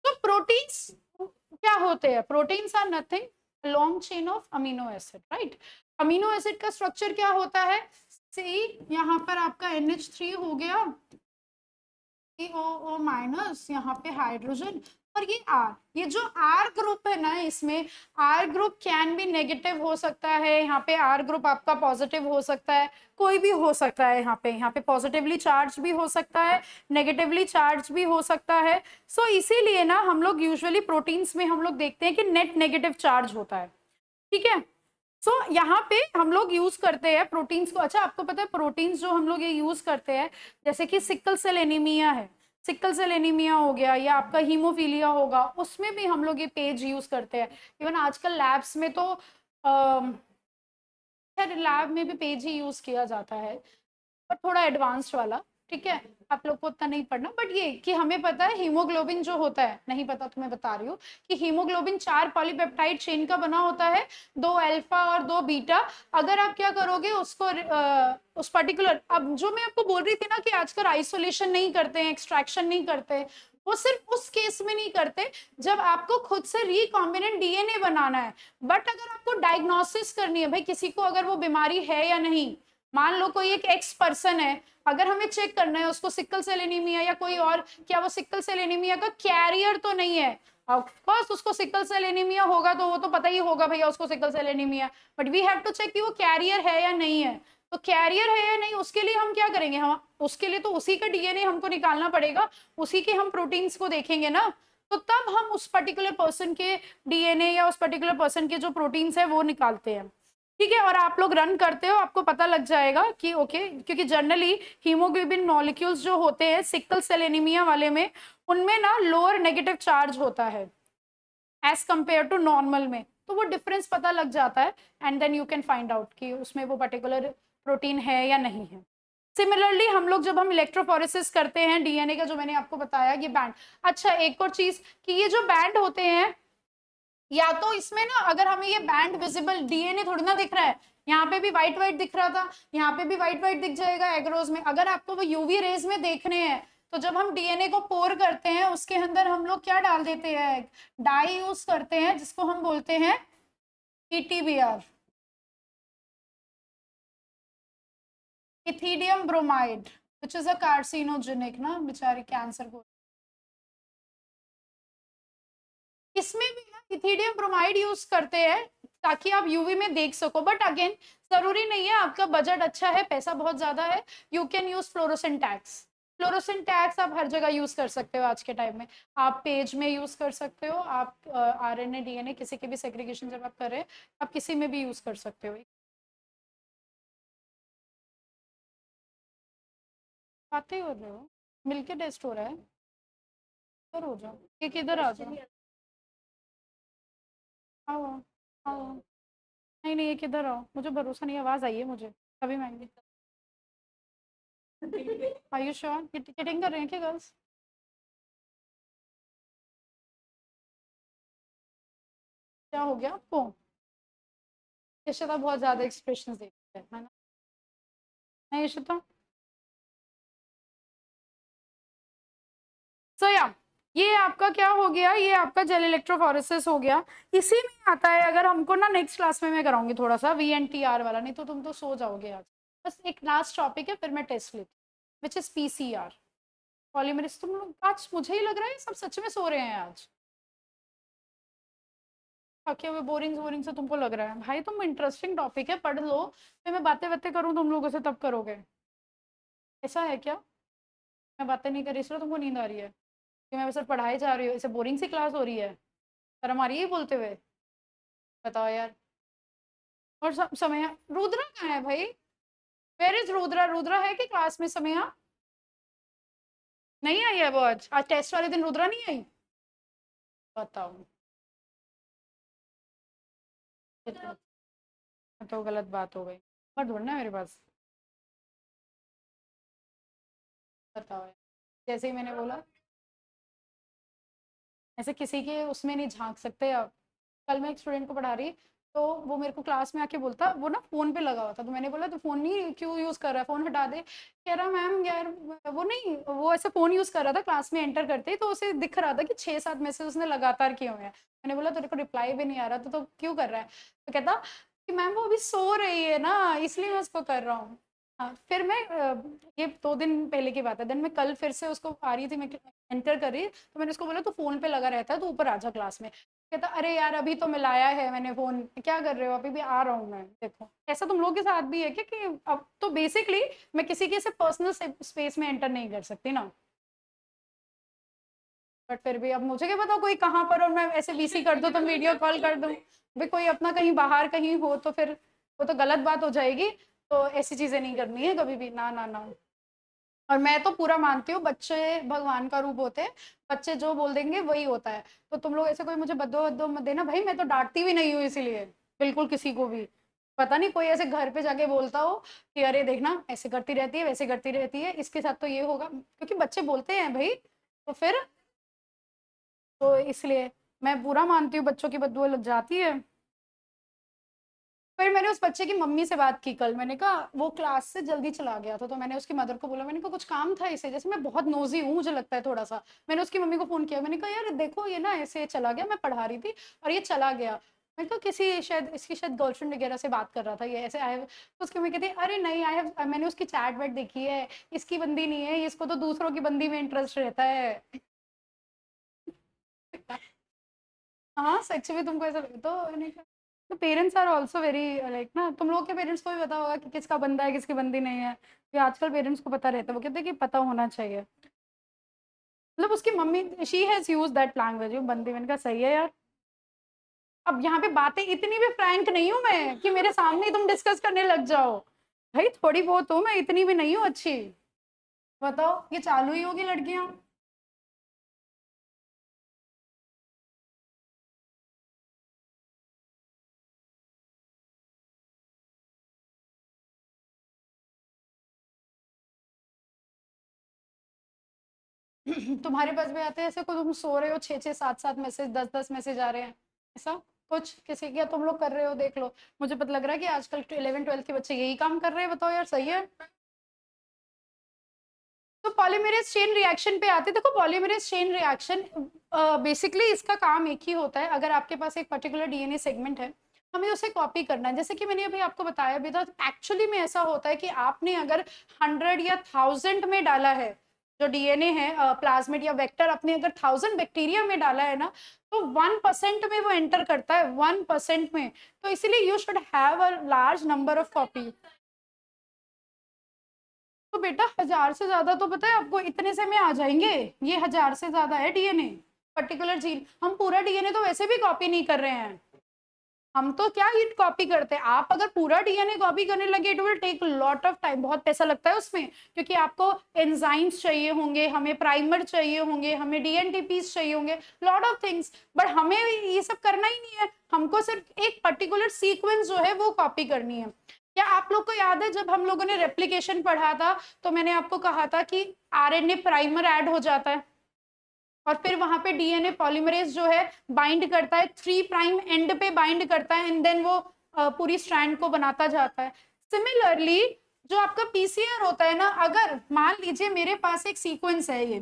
तो प्रोटीन्स क्या होते हैं? Proteins are nothing long chain of amino acid, right. Amino acid का स्ट्रक्चर क्या होता है? सी, यहाँ पर आपका NH3 हो गया, ओ माइनस, यहाँ पे हाइड्रोजन, और ये आर, ये जो आर ग्रुप है ना, इसमें आर ग्रुप कैन भी नेगेटिव हो सकता है, यहाँ पे आर ग्रुप आपका पॉजिटिव हो सकता है, कोई भी हो सकता है। यहाँ पे पॉजिटिवली चार्ज भी हो सकता है, नेगेटिवली चार्ज भी हो सकता है। सो इसीलिए ना हम लोग यूजुअली प्रोटीन्स में हम लोग देखते हैं कि नेट नेगेटिव चार्ज होता है, ठीक है। सो यहाँ पे हम लोग यूज करते हैं प्रोटीन्स को। अच्छा, आपको पता है प्रोटीन्स जो हम लोग ये यूज करते हैं, जैसे कि सिकल सेल एनीमिया है, सिकल सेल एनीमिया हो गया, या आपका हीमोफीलिया होगा, उसमें भी हम लोग ये पेज यूज करते हैं। इवन आजकल लैब्स में तो लैब में भी पेज ही यूज किया जाता है, पर थोड़ा एडवांस्ड वाला। ठीक है, आप लोग को उतना नहीं पढ़ना, बट ये कि हमें पता है हीमोग्लोबिन जो होता है, नहीं पता तो मैं बता रही हूँ कि हीमोग्लोबिन 4 पॉलीपेप्टाइड चेन का बना होता है, 2 अल्फा और 2 बीटा। अगर आप क्या करोगे उसको उस पर्टिकुलर, अब जो मैं आपको बोल रही थी ना कि आजकल आइसोलेशन नहीं करते हैं, एक्सट्रैक्शन नहीं करते, वो सिर्फ उस केस में नहीं करते जब आपको खुद से रिकॉम्बिनेंट डीएनए बनाना है। बट अगर आपको डायग्नोसिस करनी है भाई किसी को अगर वो बीमारी है या नहीं, मान लो कोई एक एक्स पर्सन है, अगर हमें चेक करना है उसको सिकल सेल एनीमिया या कोई और, क्या वो सिकल सेल एनीमिया का कैरियर तो नहीं है। ऑफ कोर्स उसको सिकल सेल एनीमिया होगा तो वो तो पता ही होगा भैया उसको sickle cell anaemia, but we have to check कि वो कैरियर है या नहीं है। तो कैरियर है या नहीं उसके लिए हम क्या करेंगे, हम उसके लिए तो उसी का डीएनए हमको निकालना पड़ेगा, उसी के हम प्रोटीन्स को देखेंगे ना, तो तब हम उस पर्टिकुलर पर्सन के डीएनए या उस पर्टिकुलर पर्सन के जो प्रोटीन्स है वो निकालते हैं। ठीक है, और आप लोग रन करते हो आपको पता लग जाएगा कि ओके, क्योंकि जनरली हीमोग्लोबिन मॉलिक्यूल्स जो होते हैं सिकल सेल एनीमिया वाले में, उनमें ना लोअर नेगेटिव चार्ज होता है एज कंपेयर टू नॉर्मल में, तो वो डिफरेंस पता लग जाता है and then you can find out कि उसमें वो पर्टिकुलर प्रोटीन है या नहीं है। सिमिलरली हम लोग जब हम इलेक्ट्रोफोरेसिस करते हैं डीएनए का, जो मैंने आपको बताया ये बैंड। अच्छा, एक और चीज कि ये जो बैंड होते हैं, या तो इसमें ना अगर हमें ये बैंड विजिबल डीएनए थोड़ी ना दिख रहा है, यहाँ पे भी व्हाइट व्हाइट दिख रहा था, यहाँ पे भी व्हाइट व्हाइट दिख जाएगा एग्रोज में। अगर आपको वो यूवी रेज में देखने हैं तो जब हम डीएनए को पोर करते हैं उसके अंदर हम लोग क्या डाल देते हैं, डाई यूज करते हैं जिसको हम बोलते हैं ETBR, ethidium bromide, which is a carcinogenic ना, बेचारी कैंसर को। इसमें भी ना इथिडियम ब्रोमाइड यूज करते हैं ताकि आप यूवी में देख सको, बट अगेन जरूरी नहीं है, आपका बजट अच्छा है, पैसा बहुत ज्यादा है, you can use fluorescent tags. Fluorescent tags आप हर जगह यूज कर सकते हो आज के टाइम में, आप पेज में यूज कर सकते हो, आप आरएनए डीएनए किसी के भी सेग्रीगेशन जब आप कर रहे हैं आप किसी में भी यूज कर सकते हो। बातें हो रहे हो, मिलके टेस्ट हो रहा है, इधर हो जाओ, एक इधर आ जाओ, आओ आओ, नहीं नहीं एक इधर आओ, मुझे भरोसा नहीं, आवाज आई है मुझे कभी महंगी। आर यू श्योर टिकटिंग कर रहे हैं क्या गर्ल्स? क्या हो गया आपको? इशिता बहुत ज्यादा एक्सप्रेशन देती है ना? नहीं इशिता, सो या ये आपका क्या हो गया, ये आपका जेल इलेक्ट्रोफोरेसिस हो गया। इसी में आता है, अगर हमको ना नेक्स्ट क्लास में मैं कराऊंगी थोड़ा सा VNTR वाला, नहीं तो तुम तो सो जाओगे आज। बस एक लास्ट टॉपिक है फिर मैं टेस्ट लेती हूँ, विच इज PCR पॉलीमरेज। तुम लोग आज, मुझे ही लग रहा है सब सच में सो रहे हैं आज, थके हुए बोरिंग बोरिंग से तुमको लग रहा है। भाई तुम, इंटरेस्टिंग टॉपिक है, पढ़ लो, फिर मैं बातें बातें करूँ तुम लोगों से तब करोगे। ऐसा है क्या? मैं बातें नहीं कर रही इसलिए तुमको नींद आ रही है कि मैं बस पढ़ाई जा रही हूँ, इसे बोरिंग सी क्लास हो रही है, शर्म आ रही है बोलते हुए? बताओ यार। और समय, रुद्रा कहाँ है भाई? Where is Rudra? रुद्रा है कि क्लास में? समय नहीं आई है वो, आज आज टेस्ट वाले दिन रुद्रा नहीं आई? बताओ, ये तो गलत बात हो गई, मत ढूंढना मेरे पास। बताओ यार। जैसे ही मैंने बोला, ऐसे किसी के उसमें नहीं झांक सकते आप। कल मैं एक स्टूडेंट को पढ़ा रही, तो वो मेरे को क्लास में आके बोलता, वो ना फोन पे लगा हुआ था, तो मैंने बोला तो फोन नहीं क्यों यूज कर रहा है, फोन हटा दे। कह रहा मैम यार वो नहीं, वो ऐसे फोन यूज कर रहा था क्लास में एंटर करते ही, तो उसे दिख रहा था कि 6-7 मैसेज उसने लगातार किए हुए हैं। मैंने बोला तेरे को रिप्लाई भी नहीं आ रहा तो क्यों कर रहा है? तो कहता कि मैम वो अभी सो रही है ना इसलिए मैं उसको कर रहा हूँ। हाँ, फिर मैं ये 2 दिन पहले की बात है, देन मैं कल फिर से उसको आ रही थी, मैं एंटर कर रही, तो मैंने उसको बोला तो फोन पे लगा रहता है तो ऊपर आ जा क्लास में। कहता अरे यार अभी तो मिलाया है मैंने फोन, क्या कर रहे हो? अभी भी आ रहा हूँ मैं। देखो ऐसा तुम लोगों के साथ भी है क्या कि अब तो बेसिकली मैं किसी के से पर्सनल स्पेस में एंटर नहीं कर सकती ना, बट फिर भी अब मुझे क्या पता कोई कहाँ पर, और मैं ऐसे VC कर दूँ तो वीडियो कॉल कर दूँ, भी कोई अपना कहीं बाहर कहीं हो तो फिर वो तो गलत बात हो जाएगी। तो ऐसी चीजें नहीं करनी है कभी भी, ना ना ना। और मैं तो पूरा मानती हूँ बच्चे भगवान का रूप होते हैं, बच्चे जो बोल देंगे वही होता है। तो तुम लोग ऐसे कोई मुझे बद्दो बद्दो मत देना भाई, मैं तो डांटती भी नहीं हूँ इसीलिए बिल्कुल किसी को भी। पता नहीं कोई ऐसे घर पे जाके बोलता हो कि अरे देखना ऐसे करती रहती है वैसे करती रहती है, इसके साथ तो ये होगा, क्योंकि बच्चे बोलते हैं भाई, तो फिर तो इसलिए मैं पूरा मानती हूँ बच्चों की बददुआ लग जाती है। फिर मैंने उस बच्चे की मम्मी से बात की कल, मैंने कहा वो क्लास से जल्दी चला गया था, तो मैंने उसकी मदर को बोला, मैंने कहा कुछ काम था इसे, जैसे मैं बहुत नोजी हूँ मुझे लगता है थोड़ा सा, मैंने उसकी मम्मी को फोन किया, मैंने कहा यार देखो ये ना ऐसे चला गया, मैं पढ़ा रही थी और ये चला गया, मैंने कहा किसी शायद इसकी शायद गर्लफ्रेंड वगैरह से बात कर रहा था ये ऐसे आई तो उसकी मम्मी कहती अरे नहीं आई हैव, मैंने उसकी चैट वैट देखी है, इसकी बंदी नहीं है, इसको तो दूसरों की बंदी में इंटरेस्ट रहता है। हाँ सच में तुमको ऐसा लगे तो मैंने कहा तो parents are also very like ना, तुम लोग के पेरेंट्स को भी पता होगा कि किसका बंदा है किसकी बंदी नहीं है, ये आजकल पेरेंट्स को पता रहता है, वो कहते हैं कि पता होना चाहिए। मतलब उसकी mummy she has use that language वो बंदी, मैंने कहा सही है यार। अब यहाँ पे बातें इतनी भी फ्रैंक नहीं हूँ मैं कि मेरे सामने ही तुम डिस्कस करने लग जाओ, भाई थोड़ी बहुत हूँ मैं, इतनी भी नहीं हूँ अच्छी। बताओ ये चालू ही होगी लड़कियां। तुम्हारे पास भी आते हैं ऐसे को, तुम सो रहे हो 6-6 7-7 मैसेज 10-10 मैसेज आ रहे हैं ऐसा कुछ किसी क्या तुम लोग कर रहे हो देख लो। मुझे पता लग रहा है कि आजकल 11 12 के बच्चे यही काम कर रहे हैं, बताओ यार सही है। तो पॉलीमरेज चेन रिएक्शन पे आते, देखो पॉलीमरेज चेन रिएक्शन बेसिकली इसका काम एक ही होता है, अगर आपके पास एक पर्टिकुलर डीएनए सेगमेंट है हमें उसे कॉपी करना है, जैसे कि मैंने अभी आपको बताया भी था, एक्चुअली में ऐसा होता है कि आपने अगर 100 या 1000 में डाला है जो डीएनए है प्लाज्मिड या वेक्टर, अपने अगर 1000 बैक्टीरिया में डाला है ना, तो 1% में वो एंटर करता है, 1% में, तो इसीलिए you should have a large number of copy. तो बेटा 1000 से ज्यादा तो पता है आपको इतने से में आ जाएंगे, ये 1000 से ज्यादा है डीएनए पर्टिकुलर जीन, हम पूरा डीएनए तो वैसे भी कॉपी नहीं कर रहे हैं, हम तो क्या ही कॉपी करते हैं, आप अगर पूरा डीएनए कॉपी करने लगे it will take lot of time, बहुत पैसा लगता है उसमें, क्योंकि आपको एंजाइम्स चाहिए होंगे, हमें प्राइमर चाहिए होंगे, हमें डीएनटीपीस चाहिए होंगे, लॉट ऑफ थिंग्स, बट हमें ये सब करना ही नहीं है, हमको सिर्फ एक पर्टिकुलर सीक्वेंस जो है वो कॉपी करनी है। क्या आप लोग को याद है जब हम लोगों ने रेप्लिकेशन पढ़ा था, तो मैंने आपको कहा था कि आरएनए प्राइमर ऐड हो जाता है और फिर वहां पे डीएनए पॉलीमरेज जो है बाइंड करता है, 3 प्राइम एंड पे बाइंड करता है एंड देन वो पूरी स्ट्रैंड को बनाता जाता है। सिमिलरली जो आपका पीसीआर होता है ना, अगर मान लीजिए मेरे पास एक सीक्वेंस है ये,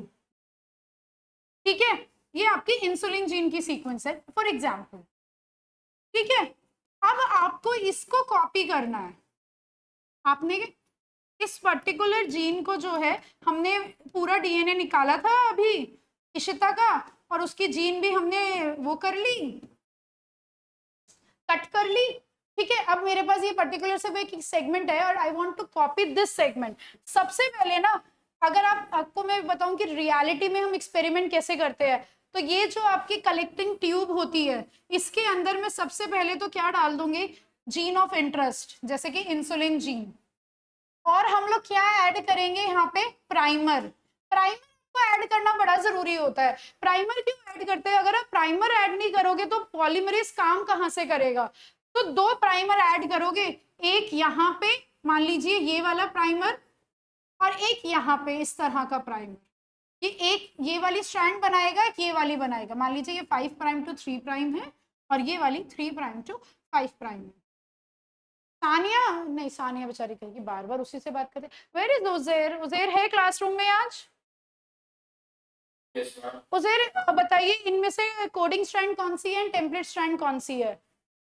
ठीक है, ये आपकी इंसुलिन जीन की सीक्वेंस है फॉर एग्जाम्पल, ठीक है, अब आपको इसको कॉपी करना है, आपने इस पर्टिकुलर जीन को जो है हमने पूरा डीएनए निकाला था अभी इशिता का, और उसकी जीन भी हमने वो कर ली, कट कर ली, ठीक है, अब मेरे पास ये पर्टिकुलर से एक सेगमेंट है और I want to copy this segment. सबसे पहले ना, अगर आपको मैं बताऊं कि रियलिटी में हम एक्सपेरिमेंट कैसे करते हैं, तो ये जो आपकी कलेक्टिंग ट्यूब होती है इसके अंदर में सबसे पहले तो क्या डाल दूंगी, जीन ऑफ इंटरेस्ट जैसे कि इंसुलिन जीन, और हम लोग क्या ऐड करेंगे यहाँ पे, प्राइमर। प्राइमर को ऐड करना बड़ा जरूरी होता है, प्राइमर क्यों ऐड करते हैं, अगर आप प्राइमर ऐड नहीं करोगे तो पॉलीमरेज काम कहाँ से करेगा, तो 2 प्राइमर ऐड करोगे, एक यहाँ पे मान लीजिए ये वाला प्राइमर और एक यहाँ पे इस तरह का प्राइमर, ये एक ये वाली स्ट्रैंड बनाएगा एक ये वाली बनाएगा, मान लीजिए ये 5 प्राइम to 3 प्राइम है और ये वाली 3 प्राइम to 5 प्राइम है। सानिया, नहीं सानिया बेचारी कहेगी बार बार उसी से बात करते, वेयर इज उजैर, उजैर है क्लासरूम में आज, यस मैम। उजैर बताइए इनमें से कोडिंग स्ट्रैंड कौन सी है, टेम्पलेट स्ट्रैंड कौन सी है,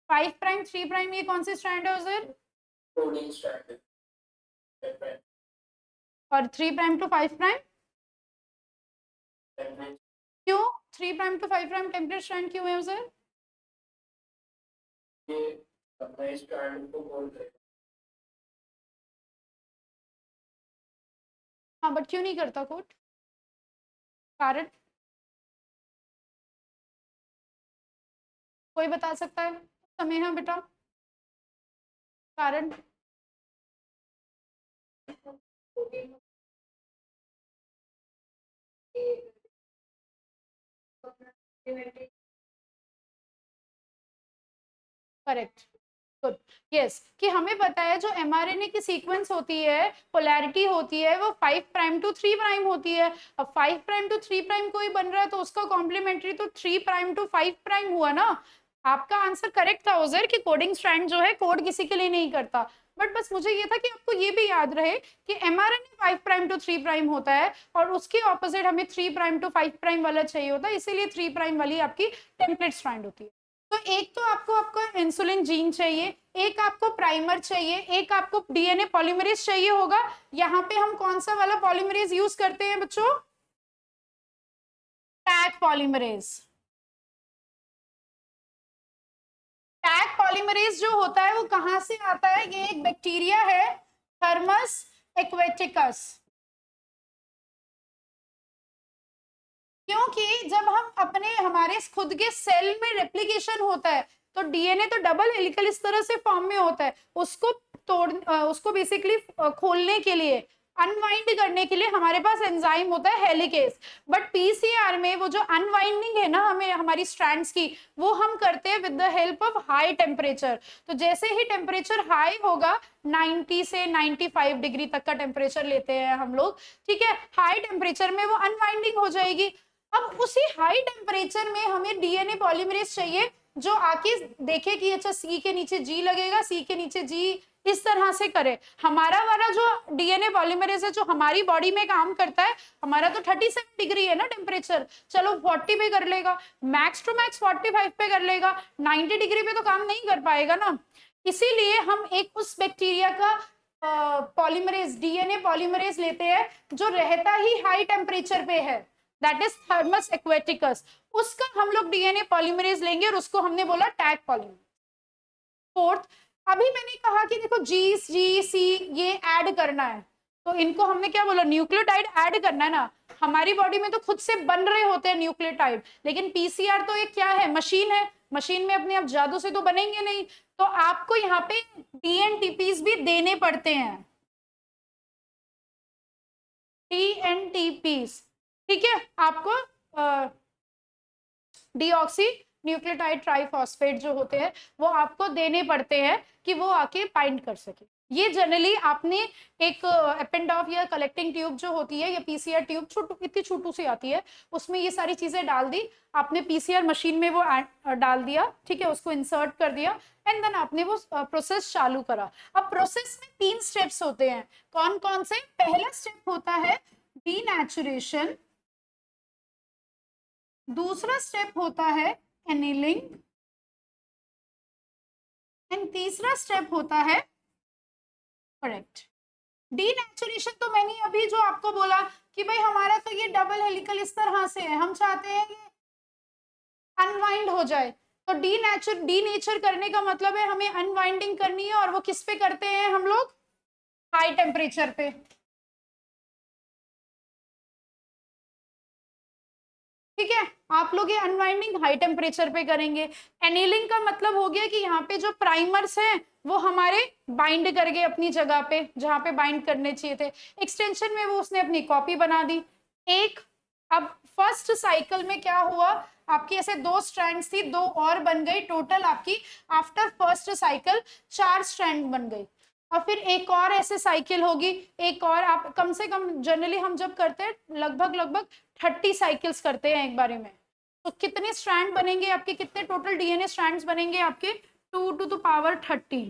5 प्राइम 3 प्राइम ये कौन सी स्ट्रैंड है उजैर, कोडिंग स्ट्रैंड और 3 प्राइम to 5 प्राइम क्यों, 3 prime to 5 prime template strand क्यों है उजैर, ये अपने स्ट्रैंड को बोल रहे हैं। हाँ बट क्यों नहीं करता कोड, कारण कोई बता सकता है, समय है बेटा, कारण करेक्ट, गुड, यस, कि हमें पता है जो mRNA की सीक्वेंस होती है, पोलैरिटी होती है, वो 5 प्राइम टू 3 प्राइम होती है। अब 5 प्राइम टू 3 प्राइम कोई बन रहा है तो उसका कॉम्प्लीमेंट्री तो 3 प्राइम टू 5 प्राइम हुआ ना। आपका आंसर करेक्ट था उजर कि कोडिंग स्ट्रैंड जो है कोड किसी के लिए नहीं करता, बट बस मुझे ये था कि आपको ये भी याद रहे कि mRNA 5 प्राइम टू 3 प्राइम होता है और उसके ऑपोजिट हमें 3 प्राइम टू 5 प्राइम वाला चाहिए होता है, इसीलिए 3 प्राइम वाली आपकी टेम्पलेट स्ट्रैंड होती है। तो एक तो आपको इंसुलिन जीन चाहिए, एक आपको प्राइमर चाहिए, एक आपको डीएनए पॉलीमरेज चाहिए होगा। यहाँ पे हम कौन सा वाला पॉलीमरेज यूज करते हैं बच्चों? Tag polymerase. टैग पॉलीमरेज जो होता है वो कहां से आता है? ये एक बैक्टीरिया है, थर्मस एक्वेटिकस। क्योंकि जब हम हमारे खुद के सेल में रेप्लिकेशन होता है तो डीएनए तो डबल हेलिकल इस तरह से फॉर्म में होता है, उसको बेसिकली खोलने के लिए, अनवाइंड करने के लिए हमारे पास एंजाइम होता है हेलिकेस। बट पीसीआर में वो जो अनवाइंडिंग है ना हमें हमारी स्ट्रैंड्स की, वो हम करते हैं with the help of high temperature. तो जैसे ही टेम्परेचर हाई होगा, 90 से 95 डिग्री तक का टेम्परेचर लेते हैं हम लोग, ठीक है, हाई टेम्परेचर में वो अनवाइंडिंग हो जाएगी। अब उसी हाई टेम्परेचर में हमें डीएनए पॉलीमरेज चाहिए जो आके देखे कि अच्छा सी के नीचे जी लगेगा, सी के नीचे जी, इस तरह से करे। हमारा वाला जो डीएनए पॉलीमरेज है जो हमारी बॉडी में काम करता है, हमारा तो 37 डिग्री है ना टेम्परेचर, चलो 40 पे कर लेगा, मैक्स टू मैक्स 45 पे कर लेगा, 90 डिग्री पे तो काम नहीं कर पाएगा ना। इसीलिए हम एक उस बैक्टीरिया का पॉलीमरेज, डीएनए पॉलीमरेज लेते हैं जो रहता ही हाई टेम्परेचर पे है, दैट इज थर्मस एक्वेटिकस। उसका हम लोग डीएनए पॉलीमरेज लेंगे और उसको हमने बोला टैग पॉलीमरेज। फोर्थ, अभी मैंने कहा कि देखो जी जी सी ये ऐड करना है, तो इनको हमने क्या बोला? न्यूक्लियोटाइड ऐड करना है ना। हमारी बॉडी में तो खुद से बन रहे होते हैं न्यूक्लियोटाइड, लेकिन पीसीआर तो एक क्या है? मशीन है, मशीन में अपने आप जादू से तो बनेंगे नहीं, तो आपको यहाँ पे टीएनटीपीस भी देने पड़ते हैं, टीएनटीपीस, ठीक है, आपको डीऑक्सी न्यूक्लियोटाइड ट्राइफॉस्फेट जो होते हैं वो आपको देने पड़ते हैं कि वो आके बाइंड कर सके। ये जनरली आपने एक एपेंडॉफ या कलेक्टिंग ट्यूब जो होती है या पीसीआर ट्यूब, छोटू इतनी छोटू सी आती है, उसमें ये सारी चीजें डाल दी आपने, पीसीआर मशीन में वो डाल दिया, ठीक है, उसको इंसर्ट कर दिया एंड देन आपने वो प्रोसेस चालू करा। अब प्रोसेस में 3 स्टेप्स होते हैं, कौन कौन से? पहला स्टेप होता है डीनेचुरेशन, दूसरा स्टेप होता है एनीलिंग एंड तीसरा स्टेप होता है करेक्ट डीनेचुरेशन। तो मैंने अभी जो आपको बोला कि भाई हमारा तो ये डबल हेलिकल इस तरह से है, हम चाहते हैं कि अनवाइंड हो जाए, तो डीनेचर करने का मतलब है हमें अनवाइंडिंग करनी है, और वो किस पे करते हैं हम लोग? हाई टेम्परेचर पे, ठीक है, आप लोग ये अनवाइंडिंग हाई टेम्परेचर पे करेंगे। एनीलिंग का मतलब हो गया कि यहाँ पे जो प्राइमर्स हैं वो हमारे बाइंड कर गए अपनी जगह पे जहां पे बाइंड करने चाहिए थे, एक्सटेंशन में वो उसने अपनी कॉपी बना दी एक। अब फर्स्ट साइकिल में क्या हुआ? आपकी ऐसे 2 स्ट्रैंड्स थी, 2 और बन गई, टोटल आपकी आफ्टर फर्स्ट साइकिल 4 स्ट्रैंड बन गई। और फिर एक और ऐसे साइकिल होगी, एक और, आप कम से कम जनरली हम जब करते हैं लगभग 30 साइकिल्स करते हैं एक बारे में, तो कितने स्ट्रैंड बनेंगे आपके? कितने टोटल डीएनए स्ट्रैंड्स बनेंगे आपके? 2 टू द पावर 30।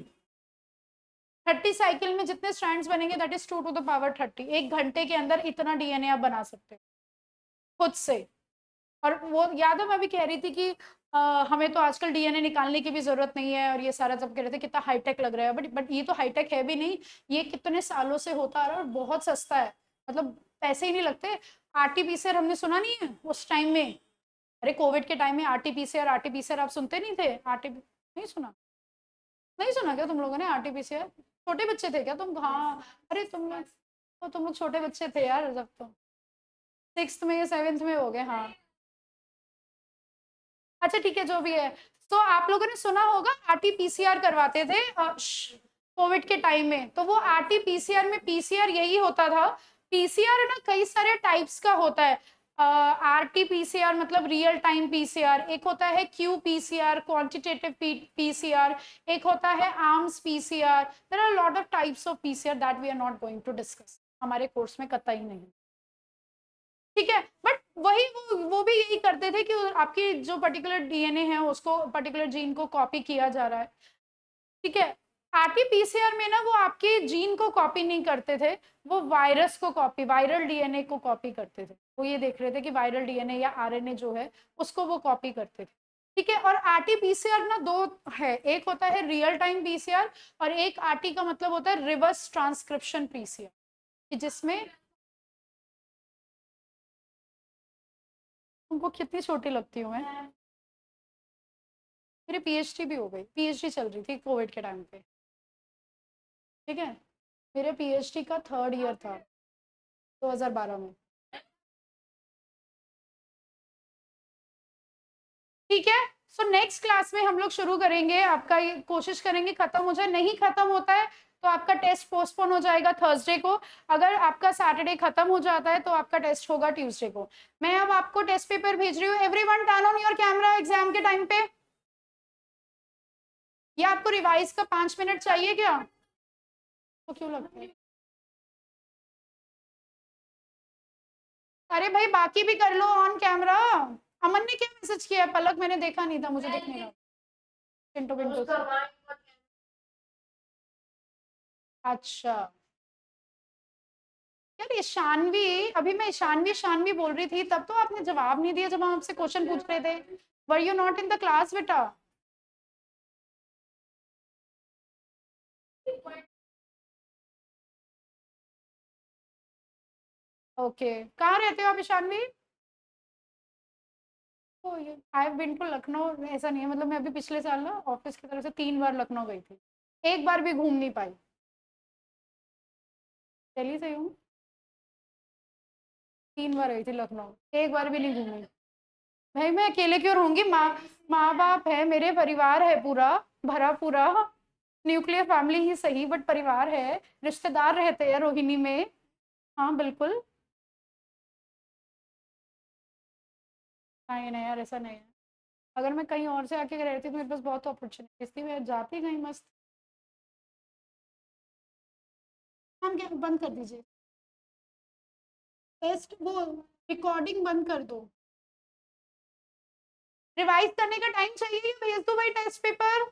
30 साइकिल में जितने स्ट्रैंड्स बनेंगे that is 2 to the power 30। 1 घंटे के अंदर इतना डीएनए आप बना सकते हैं खुद से। और वो याद है मैं भी कह रही थी कि हमें तो आजकल डीएनए निकालने की भी जरूरत नहीं है, और ये सारा जब कह रहे थे कितना हाईटेक लग रहा है, बट ये तो हाईटेक है भी नहीं, ये कितने सालों से होता आ रहा है और बहुत सस्ता है, मतलब पैसे ही नहीं लगते। आरटीपीसीआर हमने सुना नहीं है उस टाइम में? अरे कोविड के टाइम में आरटीपीसीआर आप सुनते नहीं थे? नहीं सुना? नहीं सुना क्या तुम लोगों ने आरटीपीसीआर? छोटे बच्चे थे क्या तुम? हाँ, अरे तुम लोग छोटे बच्चे थे यार, जब तो 6th में या 7th में हो गए। हाँ अच्छा ठीक है, जो भी है, तो आप लोगों ने सुना होगा आरटीपीसीआर करवाते थे कोविड के टाइम में। तो वो आरटीपीसीआर में पीसीआर यही होता था। पीसीआर है ना कई सारे टाइप्स का होता है, आरटी पीसीआर मतलब रियल टाइम पीसीआर, एक होता है क्यू पीसीआर क्वांटिटेटिव पीसीआर, एक होता है ARMS PCR. There are lot of types of PCR that we are not going to discuss, हमारे कोर्स में कतई नहीं, ठीक है। बट वही वो भी यही करते थे कि आपकी जो पर्टिकुलर डीएनए है उसको पर्टिकुलर जीन को कॉपी किया जा रहा है, ठीक है। आरटीपीसीआर में ना वो आपके जीन को कॉपी नहीं करते थे, वो वायरस को कॉपी, वायरल डीएनए को कॉपी करते थे। वो ये देख रहे थे कि वायरल डीएनए या आरएनए जो है उसको वो कॉपी करते थे, ठीक है। और आरटीपीसीआर ना दो है, एक होता है रियल टाइम पीसीआर और एक आरटी का मतलब होता है रिवर्स ट्रांसक्रिप्शन पीसीआर, जिसमें तुमको कितनी छोटी लगती हूँ मैं, मेरी पीएचडी भी हो गई, पीएचडी चल रही थी कोविड के टाइम पे, ठीक है। मेरे पीएचडी का 3rd ईयर था 2012 में, ठीक है। सो नेक्स्ट क्लास में हम लोग शुरू करेंगे, आपका ये कोशिश करेंगे खत्म हो जाए, नहीं खत्म होता है तो आपका टेस्ट पोस्टपोन हो जाएगा थर्सडे को, अगर आपका सैटरडे खत्म हो जाता है तो आपका टेस्ट होगा ट्यूसडे को। मैं अब आपको टेस्ट पेपर भेज रही हूँ, everyone turn on your camera exam के टाइम पे। या आपको रिवाइज का 5 मिनट चाहिए क्या, तो क्यों लगता है? अरे भाई बाकी भी कर लो ऑन कैमरा। अमन ने क्या मैसेज किया है? पलक मैंने देखा नहीं था, मुझे दिखने लगा पिंटू पिंटू से। अच्छा यार ये शानवी, अभी मैं शानवी शानवी बोल रही थी तब तो आपने जवाब नहीं दिया जब हम आपसे क्वेश्चन पूछ रहे थे। Were you not in the class बेटा? ओके, कहाँ रहते हो आप Ishanvi? I have been to Lucknow, ऐसा नहीं है, मतलब मैं अभी पिछले साल ना ऑफिस की तरफ से 3 बार लखनऊ गई थी, एक बार भी घूम नहीं पाई, दिल्ली से हूँ, 3 बार गई थी लखनऊ, एक बार भी नहीं घूमी। भाई मैं अकेले क्यों रहूंगी, माँ माँ बाप है, मेरे परिवार है पूरा भरा पूरा, न्यूक्लियर फैमिली ही सही बट परिवार है, रिश्तेदार रहते हैं रोहिणी में। हाँ बिल्कुल। नहीं नहीं यार ऐसा नहीं है, अगर मैं कहीं और से आके रहती तो मेरे पास बहुत अपॉर्चुनिटीज थी, मैं जाती कहीं मस्त। हम क्या बंद कर दीजिए, टेस्ट वो रिकॉर्डिंग बंद कर दो, रिवाइज करने का टाइम चाहिए, भेज दो भाई टेस्ट पेपर।